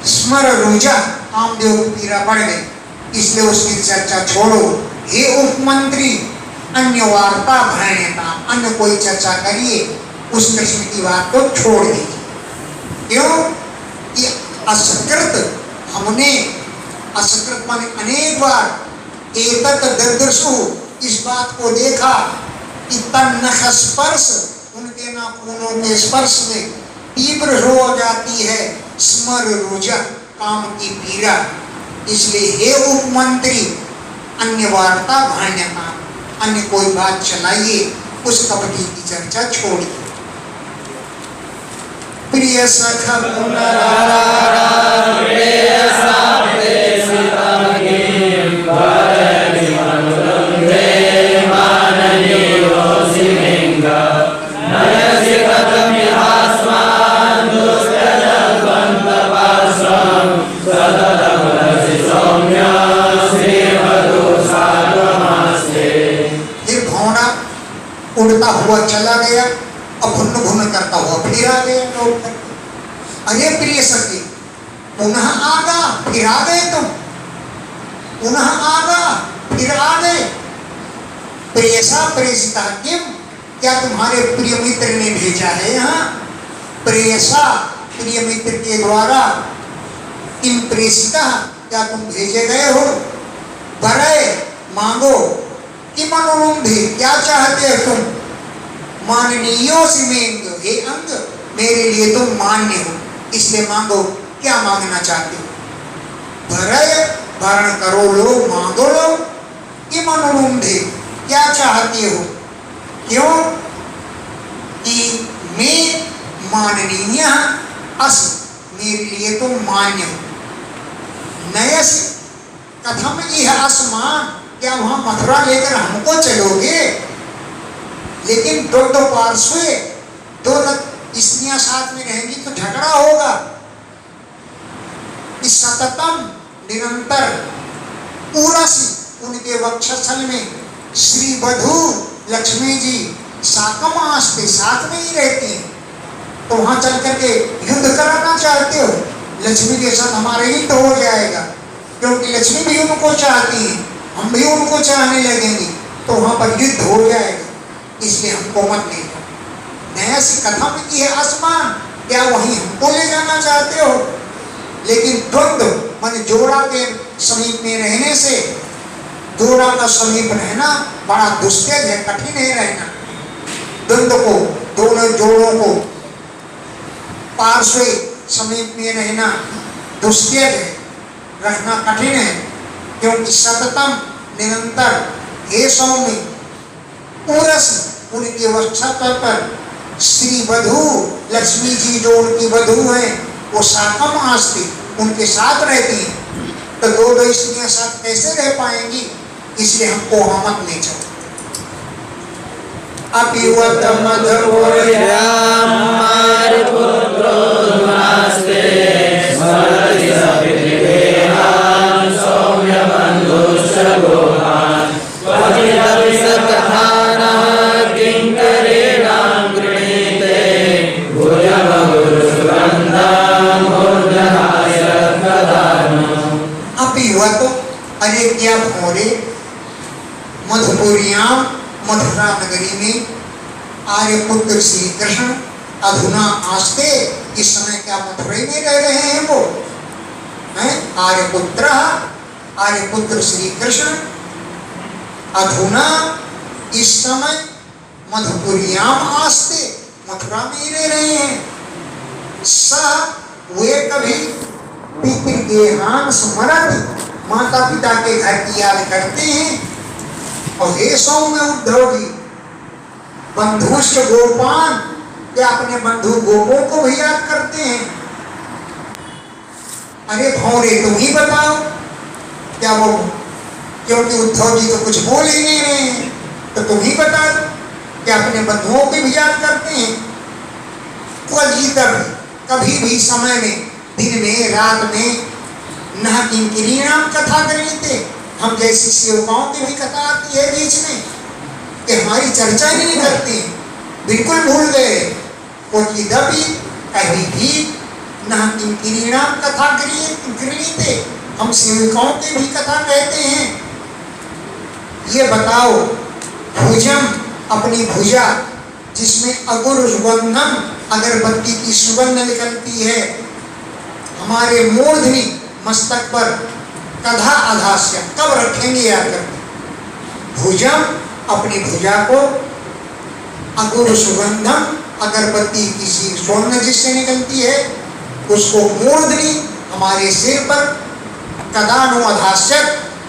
Speaker 1: स्मर रुजा कामदेव की पीड़ा बढ़ गई, इसलिए उसकी चर्चा छोड़ो। हे उपमंत्री अन्य वार्ता भरणता, अन्य कोई चर्चा करिए, उस कृष्ण की बात को छोड़ दीजिए। क्यों कि असकृत हमने असकृत माने अनेक बार एतत् दर्दर्शु इस बात को देखा कि तन्नख स्पर्श उनके नाखूनों के स्पर्श से तीव्र हो जाती है स्मर रुजा काम की पीड़ा। इसलिए हे उपमंत्री अन्य वार्ता भाण्यता, अन्य कोई बात चलाइए, उस कपटी की चर्चा छोड़िए। प्रिय सखा उड़ता हुआ चला गया और भुन्न भुन्न करता हुआ फिर आ गया लौट कर। अरे प्रिय सखी पुनः आगा, फिर आ गए तुम, पुनः आगा फिर आ गए। प्रेषा प्रेषिता किम, क्या तुम्हारे प्रिय मित्र ने भेजा है यहाँ? प्रेषा प्रिय मित्र के द्वारा, किम प्रेषिता क्या तुम भेजे गए हो? वरय मांगो कि मनोरुंधे क्या चाहते हो तुम? माननीयो सिमेंग, हे अंग मेरे लिए तुम मान्य हो, इसलिए मांगो, क्या मांगना चाहते हो? भरय भरण करो लो, मांगो लो। कि मनोरुंधे क्या चाहते हो? क्यों कि मैं माननीय अस, मेरे लिए तुम मान्य हो। नयस कथम यह असमान, क्या वहां मथुरा लेकर हमको चलोगे? लेकिन दो पार्श्व दो स्त्रियां साथ में रहेंगी तो झगड़ा होगा। इस सततम निरंतर उनके वक्षस्थल में श्री वधू लक्ष्मी जी साकम आस्ते साथ में ही रहती हैं। तो वहां चल करके युद्ध कराना चाहते हो, लक्ष्मी के साथ हमारा युद्ध हो जाएगा, क्योंकि लक्ष्मी भी उनको चाहती है, हम भी उनको चाहने लगेंगे, तो वहां पर युद्ध हो जाएगा, इसलिए हमको मत ले जाओ। नया सी कथा में की है आसमान, क्या वहीं हमको ले जाना चाहते हो? लेकिन द्वंद्व मान जोड़ा के समीप में रहने से, जोड़ा का समीप रहना बड़ा दुष्कर है, कठिन है रहना। द्वंद्व को, दोनों जोड़ों को पार्श्व समीप में रहना दुष्कर है, रखना कठिन है, क्योंकि सततम निरंतर हे सौम्य उरस उनके वक्षस्थल पर श्री वधू लक्ष्मी जी जो उनकी वधू है वो साकम आस्ते उनके साथ रहती हैं। तो दो स्त्रियां साथ कैसे रह पाएंगी? इसलिए हमको वहां मत ले जाओ। अरेज्ञा भौरे मधुपुरियां मथुरा नगरी में आर्यपुत्र श्री कृष्ण अधुना आस्ते, इस समय क्या मथुरा में रह रहे हैं वो हैं? आर्यपुत्र श्री कृष्ण अधुना इस समय मधुपुरियां आस्ते मथुरा में ही रह रहे हैं। स वे कभी पितृगेहान स्मरति, माता पिता के घर की याद करते हैं। और हे सौम्य उद्धव जी बंधुष्ट गोपान, क्या अपने बंधु गोपों को भी याद करते हैं? अरे भौरे तुम ही बताओ, क्या वो, क्योंकि उद्धव जी तो कुछ बोल ही नहीं रहे हैं, तो तुम ही बता दो क्या अपने बंधुओं को भी याद करते हैं? कभी भी समय में, दिन में, रात में न किंकिरीणाम कथा कर लेते, हम जैसी सेवकाओं की भी कथा आती है बीच में कि हमारी चर्चा ही नहीं करते, बिल्कुल भूल गए। क्वचिदपि कभी भी न किंकिरीणाम कथा कर लेते, हम सेवकाओं की भी कथा कहते हैं। ये बताओ, भुजम अपनी भुजा जिसमें अगुर सुगंधम अगरबत्ती की सुगंध निकलती है, हमारे मूर्धनि मस्तक पर कधा आधास्य कब रखेंगे आकर? भुजम अपनी भुजा को अगुर सुगंधम अगरबत्ती किसी स्वर्ण जिससे निकलती है उसको मूर्धनि हमारे सिर पर कदानु आधास्य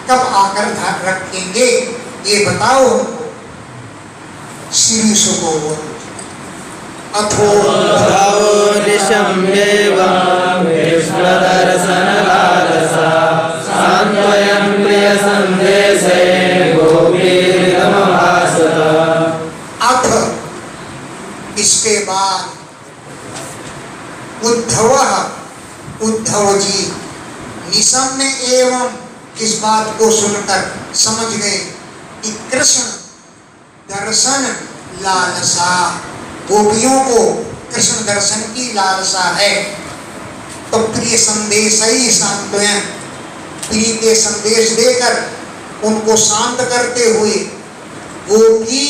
Speaker 1: कब आकर रखेंगे? ये बताओ हमको। श्री सुको अथो इसके बाद उद्धव जी निशम्य एवं इस बात को सुनकर समझ गए कि कृष्ण दर्शन लालसा, गोपियों को कृष्ण दर्शन की लालसा है। तो प्रिय संदेश ही सांत्वयन, प्रिय के संदेश देकर उनको शांत करते हुए गोपी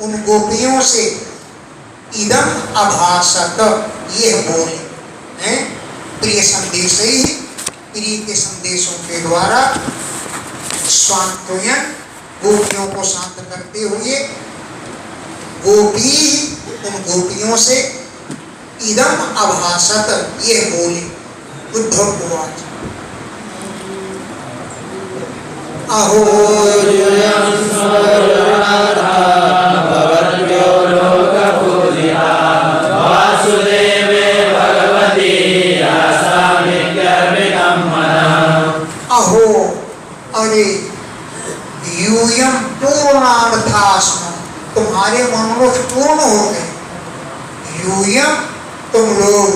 Speaker 1: उन गोपियों से इदम अभाषत ये बोले हैं। प्रिय संदेश ही प्रिय के संदेशों के द्वारा सांत्वयन गोपियों को शांत करते हुए गोपी उन गोपियों से इदम अभाषत ये बोले। उद्धव उवाच अहो अहो अरे यूयम पूर्णार्थास्म, तुम्हारे मनोरथ पूर्ण हो गए। यूयम तुम लोग,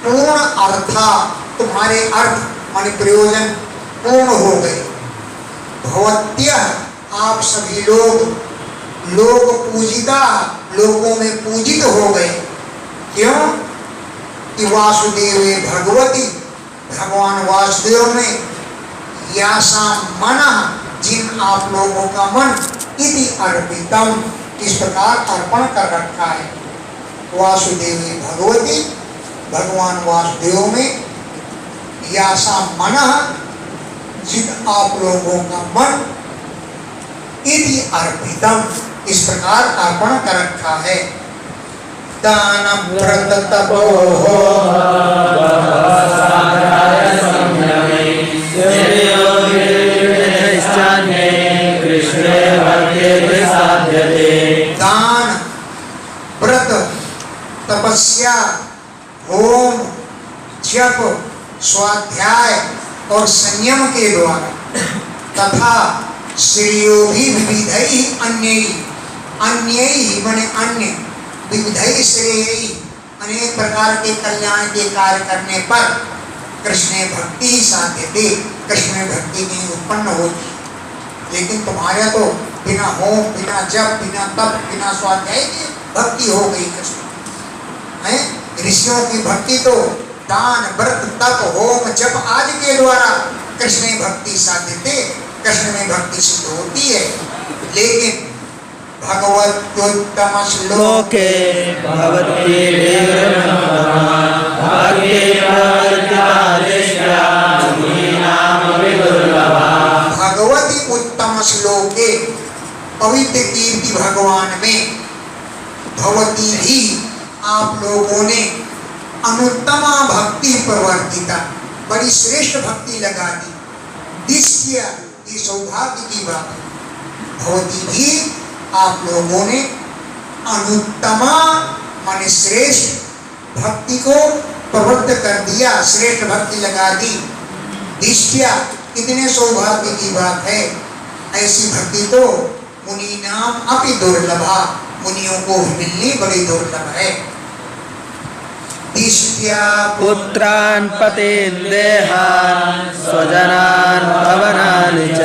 Speaker 1: पूर्ण अर्था तुम्हारे अर्थ माने प्रयोजन पूर्ण हो गए। भवत्यः आप सभी लोग पूजिता, लोगों में पूजित हो गए। क्यों? कि वासुदेवे भगवती, भगवान वासुदेव में यासा मन, जिन आप लोगों का मन इति अर्पितम, इस प्रकार अर्पण कर रखा है। वासुदेवी भगवती, भगवान वासुदेव में यासा मन, जिन आप लोगों का मन इति अर्पितम, इस प्रकार अर्पण कर रखा है। दान व्रत तपोः दान, व्रत, तपस्या, होम, जप, स्वाध्याय और संयम के द्वारा तथा श्रेयोभी विविधैहि अन्यैहि, अन्यैहि माने अन्य, विविधैहि श्रेयैहि अनेक प्रकार के कल्याण के कार्य करने पर कृष्ण भक्ति ही साध्यते, कृष्ण में भक्ति नहीं उत्पन्न होती। लेकिन तुम्हारे तो बिना होम, बिना जप, बिना तप, बिना स्वाध्याय की भक्ति हो गई कृष्ण है। ऋषियों की भक्ति तो दान, व्रत, तप, होम, जप आदि के द्वारा कृष्ण भक्ति साध्यते, कृष्ण में भक्ति सिद्ध होती है। लेकिन भगवत्युत्तम श्लोके
Speaker 2: भवती
Speaker 1: भगवती उत्तम श्लोके, पवित्र कीर्ति भगवान में, भवती भी आप लोगों ने अनुत्तमा भक्ति प्रवर्तिता, बड़ी श्रेष्ठ भक्ति लगा दी। दिष्टिया, ये सौभाग्य की बात है। भवती भी आप लोगों ने अनुत्तमा माने श्रेष्ठ भक्ति को प्रवृत्त कर दिया, श्रेष्ठ भक्ति लगा दी। दिष्टिया, कितने सौभाग्य की बात है। ऐसी भक्ति तो मुनि नाम अपि दुर्लभा, मुनियों को मिलनी बड़ी दुर्लभ है। दिष्टिया
Speaker 2: पुत्रान् पतीन् देहान् स्वजनान् भवनानि च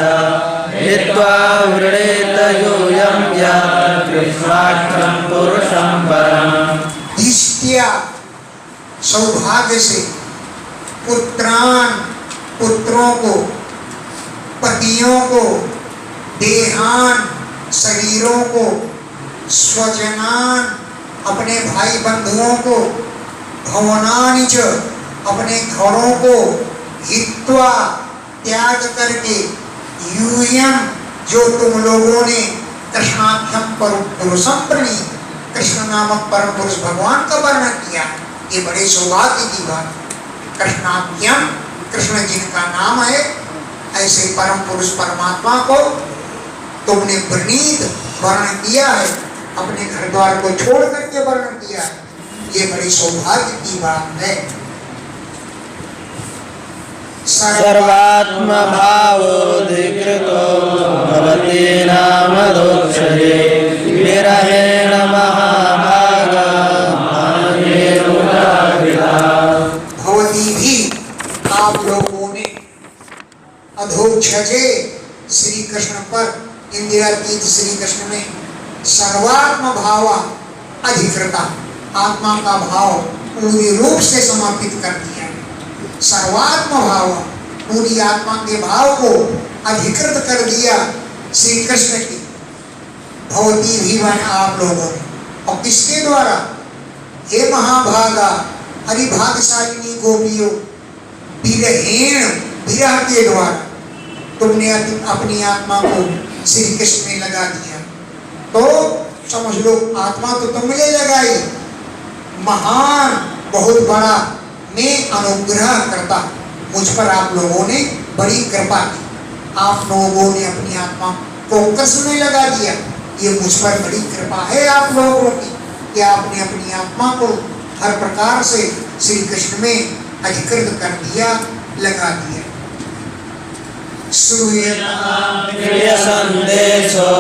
Speaker 2: हित्वा वृणेत यूयं यत् कृष्णाख्यं पुरुषं परम्।
Speaker 1: दिष्टिया, सौभाग्य से, पुत्रान, पुत्रों को, पतियों को, देहान, शरीरों को, स्वजनान, अपने भाई बंधुओं को, भवनानि च, अपने घरों को, हित्वा, त्याग करके, यूयम, जो तुम लोगों ने कृष्णाख्यम पुरुषम प्रणीत, कृष्ण नामक परम पुरुष भगवान का वर्णन किया, ये बड़े सौभाग्य की बात। कृष्णाख्यम, कृष्ण जिनका नाम है, ऐसे परम पुरुष परमात्मा को तुमने प्रणीत वर्णन किया है, अपने घर द्वार को छोड़ करके वर्णन किया है, ये बड़ी सौभाग्य की बात है।
Speaker 2: सर्वात्म भावोधिकृतो भवति नामदोक्षरे विरहेण महाभागा
Speaker 1: भवती भी आप लोगों ने अधोक्षजे श्री कृष्ण पर, इंदिरातीत श्री कृष्ण में सर्वात्म भाव अधिकृता, आत्मा का भाव पूरी रूप से समर्पित कर दिया। सर्वात्म भाव, पूरी आत्मा के भाव को अधिकृत कर दिया श्री कृष्ण की। भवती भी बने आप लोगों ने, और किसके द्वारा? हे महाभागा, हरिभाग्यशालिनी गोपियों, विरहेण, विरह के द्वारा तुमने अपनी आत्मा को श्री कृष्ण में लगा दिया। तो समझ लो, आत्मा तो तुमने लगाई, महान, बहुत बड़ा मैं अनुग्रह करता, मुझ पर आप लोगों ने बड़ी कृपा की। आप लोगों ने अपनी आत्मा को कृष्ण में लगा दिया, ये मुझ पर बड़ी कृपा है आप लोगों की कि आपने अपनी आत्मा को हर प्रकार से श्री कृष्ण में अधिकृत कर दिया, लगा दिया।
Speaker 2: प्रिय संदेशो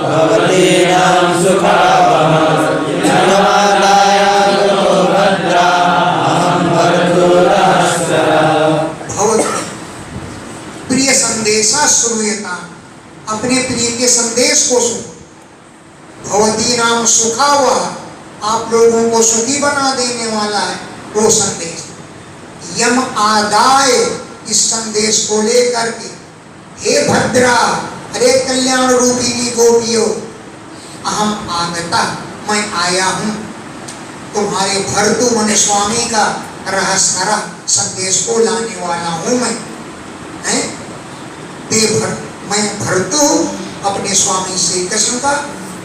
Speaker 2: भवतीनां सुखावहः भद्रा अहं भर्तुरः।
Speaker 1: प्रिय संदेशा श्रूयता, अपने प्रिय के संदेश को सुनो। भवती नाम सुखा हुआ, आप लोगों को सुखी बना देने वाला है वो संदेश। यम आदाय, इस संदेश को लेकर के हे भद्रा, अरे कल्याण रूपिणी गोपियो, अहम आगता, मैं आया हूं तुम्हारे भर्तु मन स्वामी का रहस्यरा संदेश को लाने वाला हूं मैं। हैं मैं भर्तु अपने स्वामी श्री कृष्ण का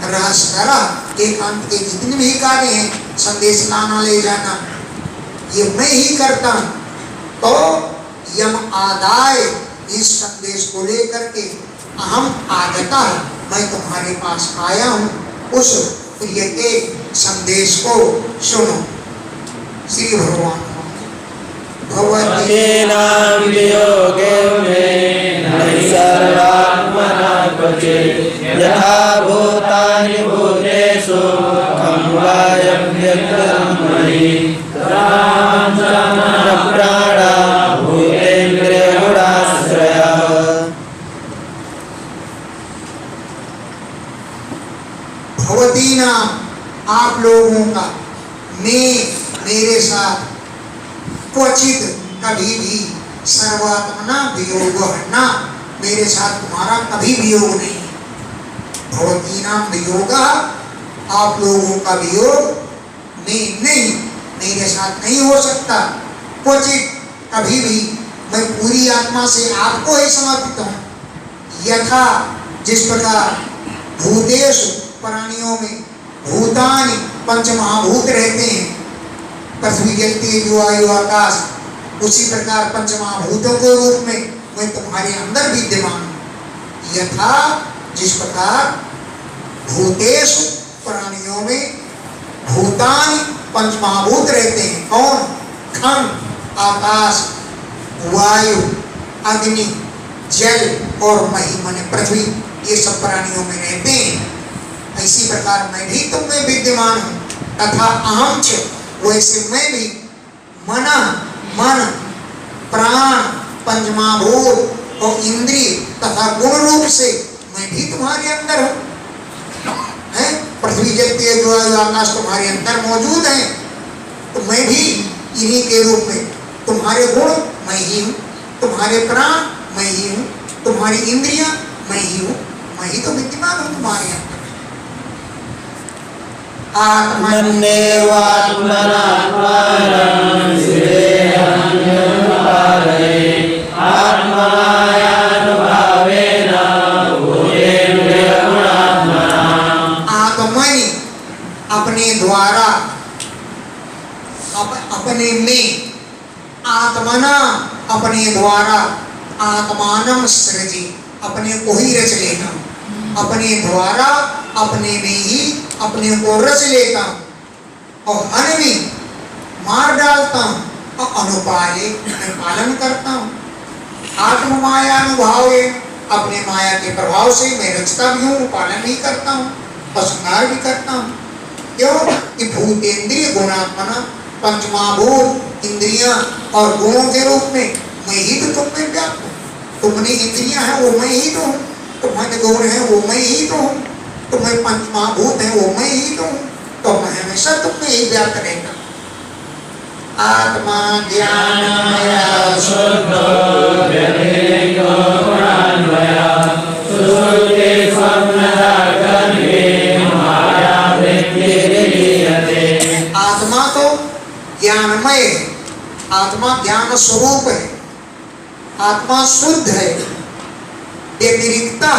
Speaker 1: रहस्यरा, एकांत के जितने भी कार्य हैं, संदेश लाना ले जाना, ये मैं ही करता हूं। तो यम आदाय, इस संदेश को लेकर के अहम आगता, मैं तुम्हारे पास आया हूं, उस प्रिय के संदेश को सुनो। श्री भगवान
Speaker 2: भवती नाम वियोगे में नहि सर्वात्मना क्वचित्, यथा भूतानि भूतेषु खं वायव्यक्तं मयि, प्राणा भूतेन्द्रियगुणाश्रयः।
Speaker 1: भवती नाम, आप लोगों का, मैं, मेरे साथ, क्वचित, कभी भी, सर्वात्मना वियोग ना, मेरे साथ तुम्हारा कभी वियोग नहीं। भवती नाम वियोग, आप लोगों का वियोग मैं नहीं, मेरे साथ नहीं हो सकता। क्वचित, कभी भी, मैं पूरी आत्मा से आपको ही समर्पित हूँ। यथा, जिस प्रकार भूतेषु, प्राणियों में, भूतानि, पंच महाभूत रहते हैं, पृथ्वी जल तेज वायु आकाश, उसी प्रकार पंच महाभूतों के रूप में मैं तुम्हारे अंदर विद्यमान हूँ। यथा, जिस प्रकार भूतेषु, प्राणियों में, भूतानि, पंच महाभूत रहते हैं। कौन? खं, आकाश, वायु, अग्नि, जल और मही माने पृथ्वी, ये सब प्राणियों में रहते हैं। इसी प्रकार मैं भी तुम में विद्यमान हूँ। तथा अहम च, वैसे मैं भी, मना, मन, प्राण, पंचमहाभूत और इंद्रिय तथा गुण रूप से मैं भी तुम्हारे अंदर हूँ। हैं? पृथ्वी जल तेज वायु आकाश तुम्हारे अंदर मौजूद हैं, तो मैं भी इन्हीं के रूप में, तुम्हारे गुण मैं ही हूँ, तुम्हारे प्राण मैं ही हूँ, तुम्हारी इंद्रियां मैं ही हूँ, मैं ही तो विद्यमान हूँ तुम्हारे अंदर।
Speaker 2: आत्मन्नेवात्मनात्मानं आत्मनायानुभावेन भूतेन्द्रियगुणात्मना।
Speaker 1: आत्मनि, अपने द्वारा, अपने में, आत्मना, अपने द्वारा, आत्मानं सृजी, अपने को ही रच लेना, अपने द्वारा, अपने में ही अपने को रच लेता हूँ, और हनवी, मार डालता हूँ, और अनुपाले, मैं पालन करता हूँ। आत्म माया अनुभाव, अपने माया के प्रभाव से मैं रचता भी हूँ, पालन भी करता हूँ और संहार भी करता हूँ। क्यों? कि भूतेन्द्रिय गुणात्मना, पंचमहाभूत, इंद्रियां और गुणों के रूप में मैं ही तो तुम में व्याप्त हूँ। तुमने इंद्रियां हैं, वो मैं ही तो हूँ। तुम्हारे गुण हैं, वो मैं ही तो हूँ। तुम्हें पंचमहाभूत है, वो मैं ही तो हूँ। तो मैं हमेशा तुम में ही व्याप्त रहता। आत्मा ज्ञानमय
Speaker 2: शुद्धो व्यतिरेको गुणान्वया, सुषुप्ति स्वप्नजागरणे माया वृत्तिर्लीयते।
Speaker 1: आत्मा तो ज्ञानमय है, आत्मा ज्ञान स्वरूप है, आत्मा शुद्ध है, व्यतिरिक्ता,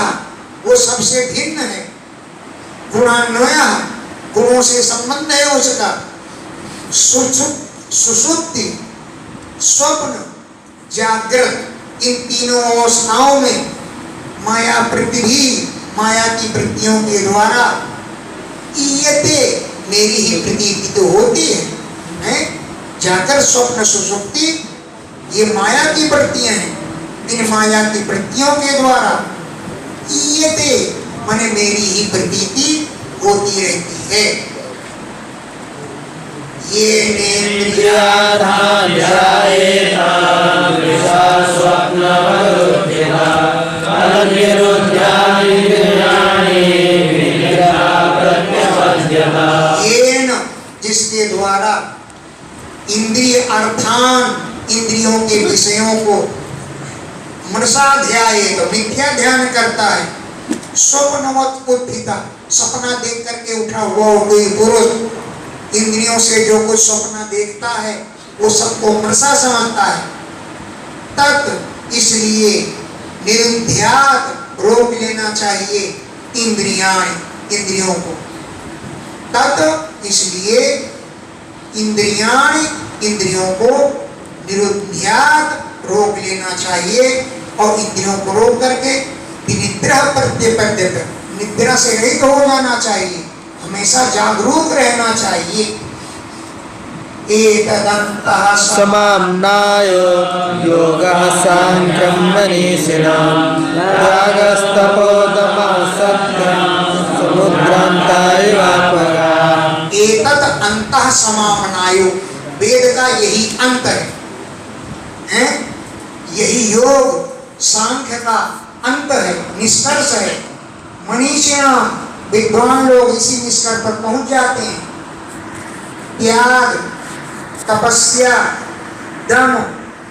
Speaker 1: वो सबसे भिन्न है, गुणान्वया, गुणों से संबंध है उसका, सुषुप्ति, स्वप्न, जागृत, इन तीनों अवस्थाओं में माया पृथ्वी, माया की वृत्तियों के द्वारा ईयते, मेरी ही प्रतीति तो होती है? जागृत, स्वप्न, सुषुप्ति, ये माया की वृत्तियां हैं। इन माया की वृत्तियों के द्वारा ईयते, माने मेरी ही प्रतीति होती रहती है। ये
Speaker 2: स्वप्न
Speaker 1: अर्थान इंद्रियों के विषयों को मनसा ध्याये तो मिथ्या ध्यान करता है। स्वप्नवत उत्थिता सपना देख करके उठा हुआ कोई पुरुष इंद्रियों से जो कुछ सपना देखता है वो सबको मनसा समझता है। तत् इसलिए निरुद्ध्यात रोक लेना चाहिए इंद्रियों को। तत् इसलिए इंद्रियों को निरुद्ध्यात रोक लेना चाहिए और इंद्रियों को रोक करके निद्रा प्रत्यपर्यत निद्रा से रहित हो जाना चाहिए, हमेशा जागरूक रहना चाहिए। एतदन्तः
Speaker 3: समाम्नाय योगः सांख्यं मनीषिणां रागस्तपोतमः सत्यं समुद्रान्तायवापगः।
Speaker 1: एतद अंतः समाम्नायो वेद का यही अंत है, यही योग सांख्य का अंत है, निष्कर्ष है। मनीषिणां विद्वान लोग इसी निष्कर्ष पर पहुंच जाते हैं। त्याग, तपस्या, दम,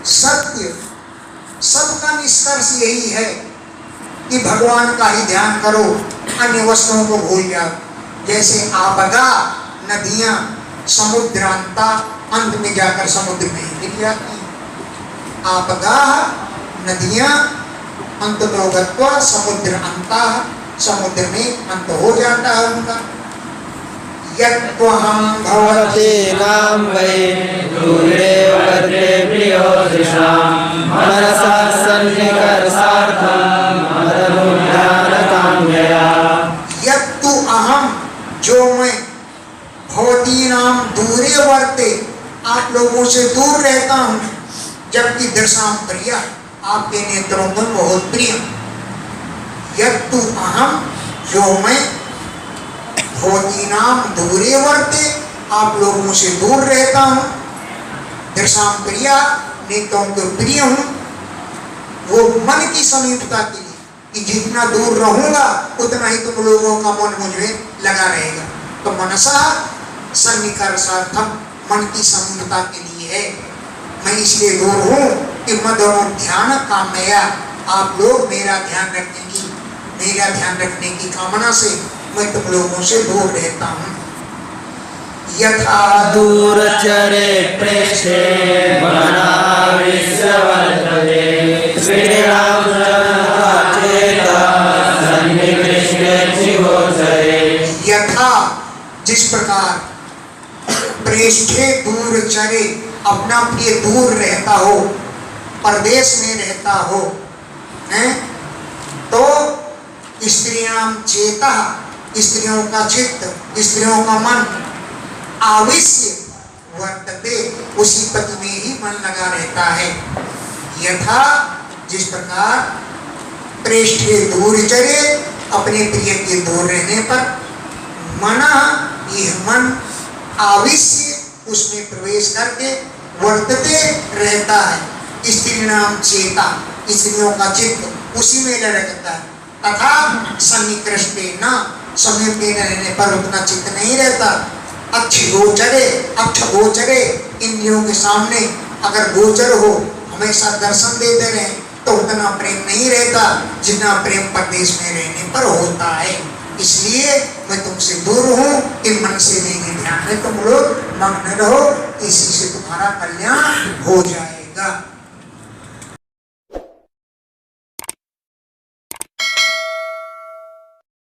Speaker 1: सत्य सबका निष्कर्ष यही है कि भगवान का ही ध्यान करो, अन्य वस्तुओं को भूल जाओ। जैसे आपदा नदियां समुद्रांता अंत में जाकर समुद्र में ही गिर जाती हैं। आपदा नदियां अंत में गत्वा समुद्र अंता समुद्र में अंत हो जाता है उनका। यत्त्वहं भवति
Speaker 3: नाम वै दूरे वर्ते प्रियो दृशां मनसा सन्निकर्षार्थं मदनुध्यानकाम्यया।
Speaker 1: यत्तु अहम जो मैं भवतीनां दूरे वर्ते आप लोगों से दूर रहता हूँ, जबकि दृशां प्रिया आपके नेत्रों में बहुत प्रिय। यत्तु अहम जो मैं भवतीनां दूरे वर्ते आप लोगों से दूर रहता हूँ, दृशां प्रिया नेत्रों के प्रिय हूँ। वो मन की समीपता के लिए कि जितना दूर रहूंगा उतना ही तुम लोगों का मन मुझे लगा रहेगा। तो मनसा सन्निकर्षार्थम मन की समीपता के लिए है। मैं इसलिए दूर हूँ कि मदन ध्यान कामया आप लोग मेरा ध्यान रखने की कामना से मैं तुम लोगों से दूर रहता हूँ। यथा
Speaker 3: दूरचरे प्रेष्ठे मनाविश्य वर्तते श्रीराम
Speaker 1: यथा जिस प्रकार प्रेष्ठे दूर चरे अपना प्रिय दूर रहता हो, परदेश में रहता हो, हैं तो स्त्रियां चेता स्त्रियों का चित्त स्त्रियों का मन आविश्य वर्तते उसी पति में ही मन लगा रहता है। यथा जिस प्रकार प्रेष्ठे दूर चरे अपने प्रिय के दूर रहने पर मना यह मन आविश्य उसमें प्रवेश करके वर्तते रहता है। स्त्री नाम चेता स्त्रियों का चित्त उसी में रहता है। तथा सन्निकृष्टे न समीप में रहने पर उतना चित्त नहीं रहता। अक्ष गोचरे इंद्रियों के सामने अगर गोचर हो हमेशा दर्शन देते रहे तो उतना प्रेम नहीं रहता जितना प्रेम परदेश में रहने पर होता है। इसलिए मैं तुमसे दूर हूँ, इन मन से मेरे ध्यान में तुम लोग मग्न रहो, इसी से तुम्हारा कल्याण हो जाएगा।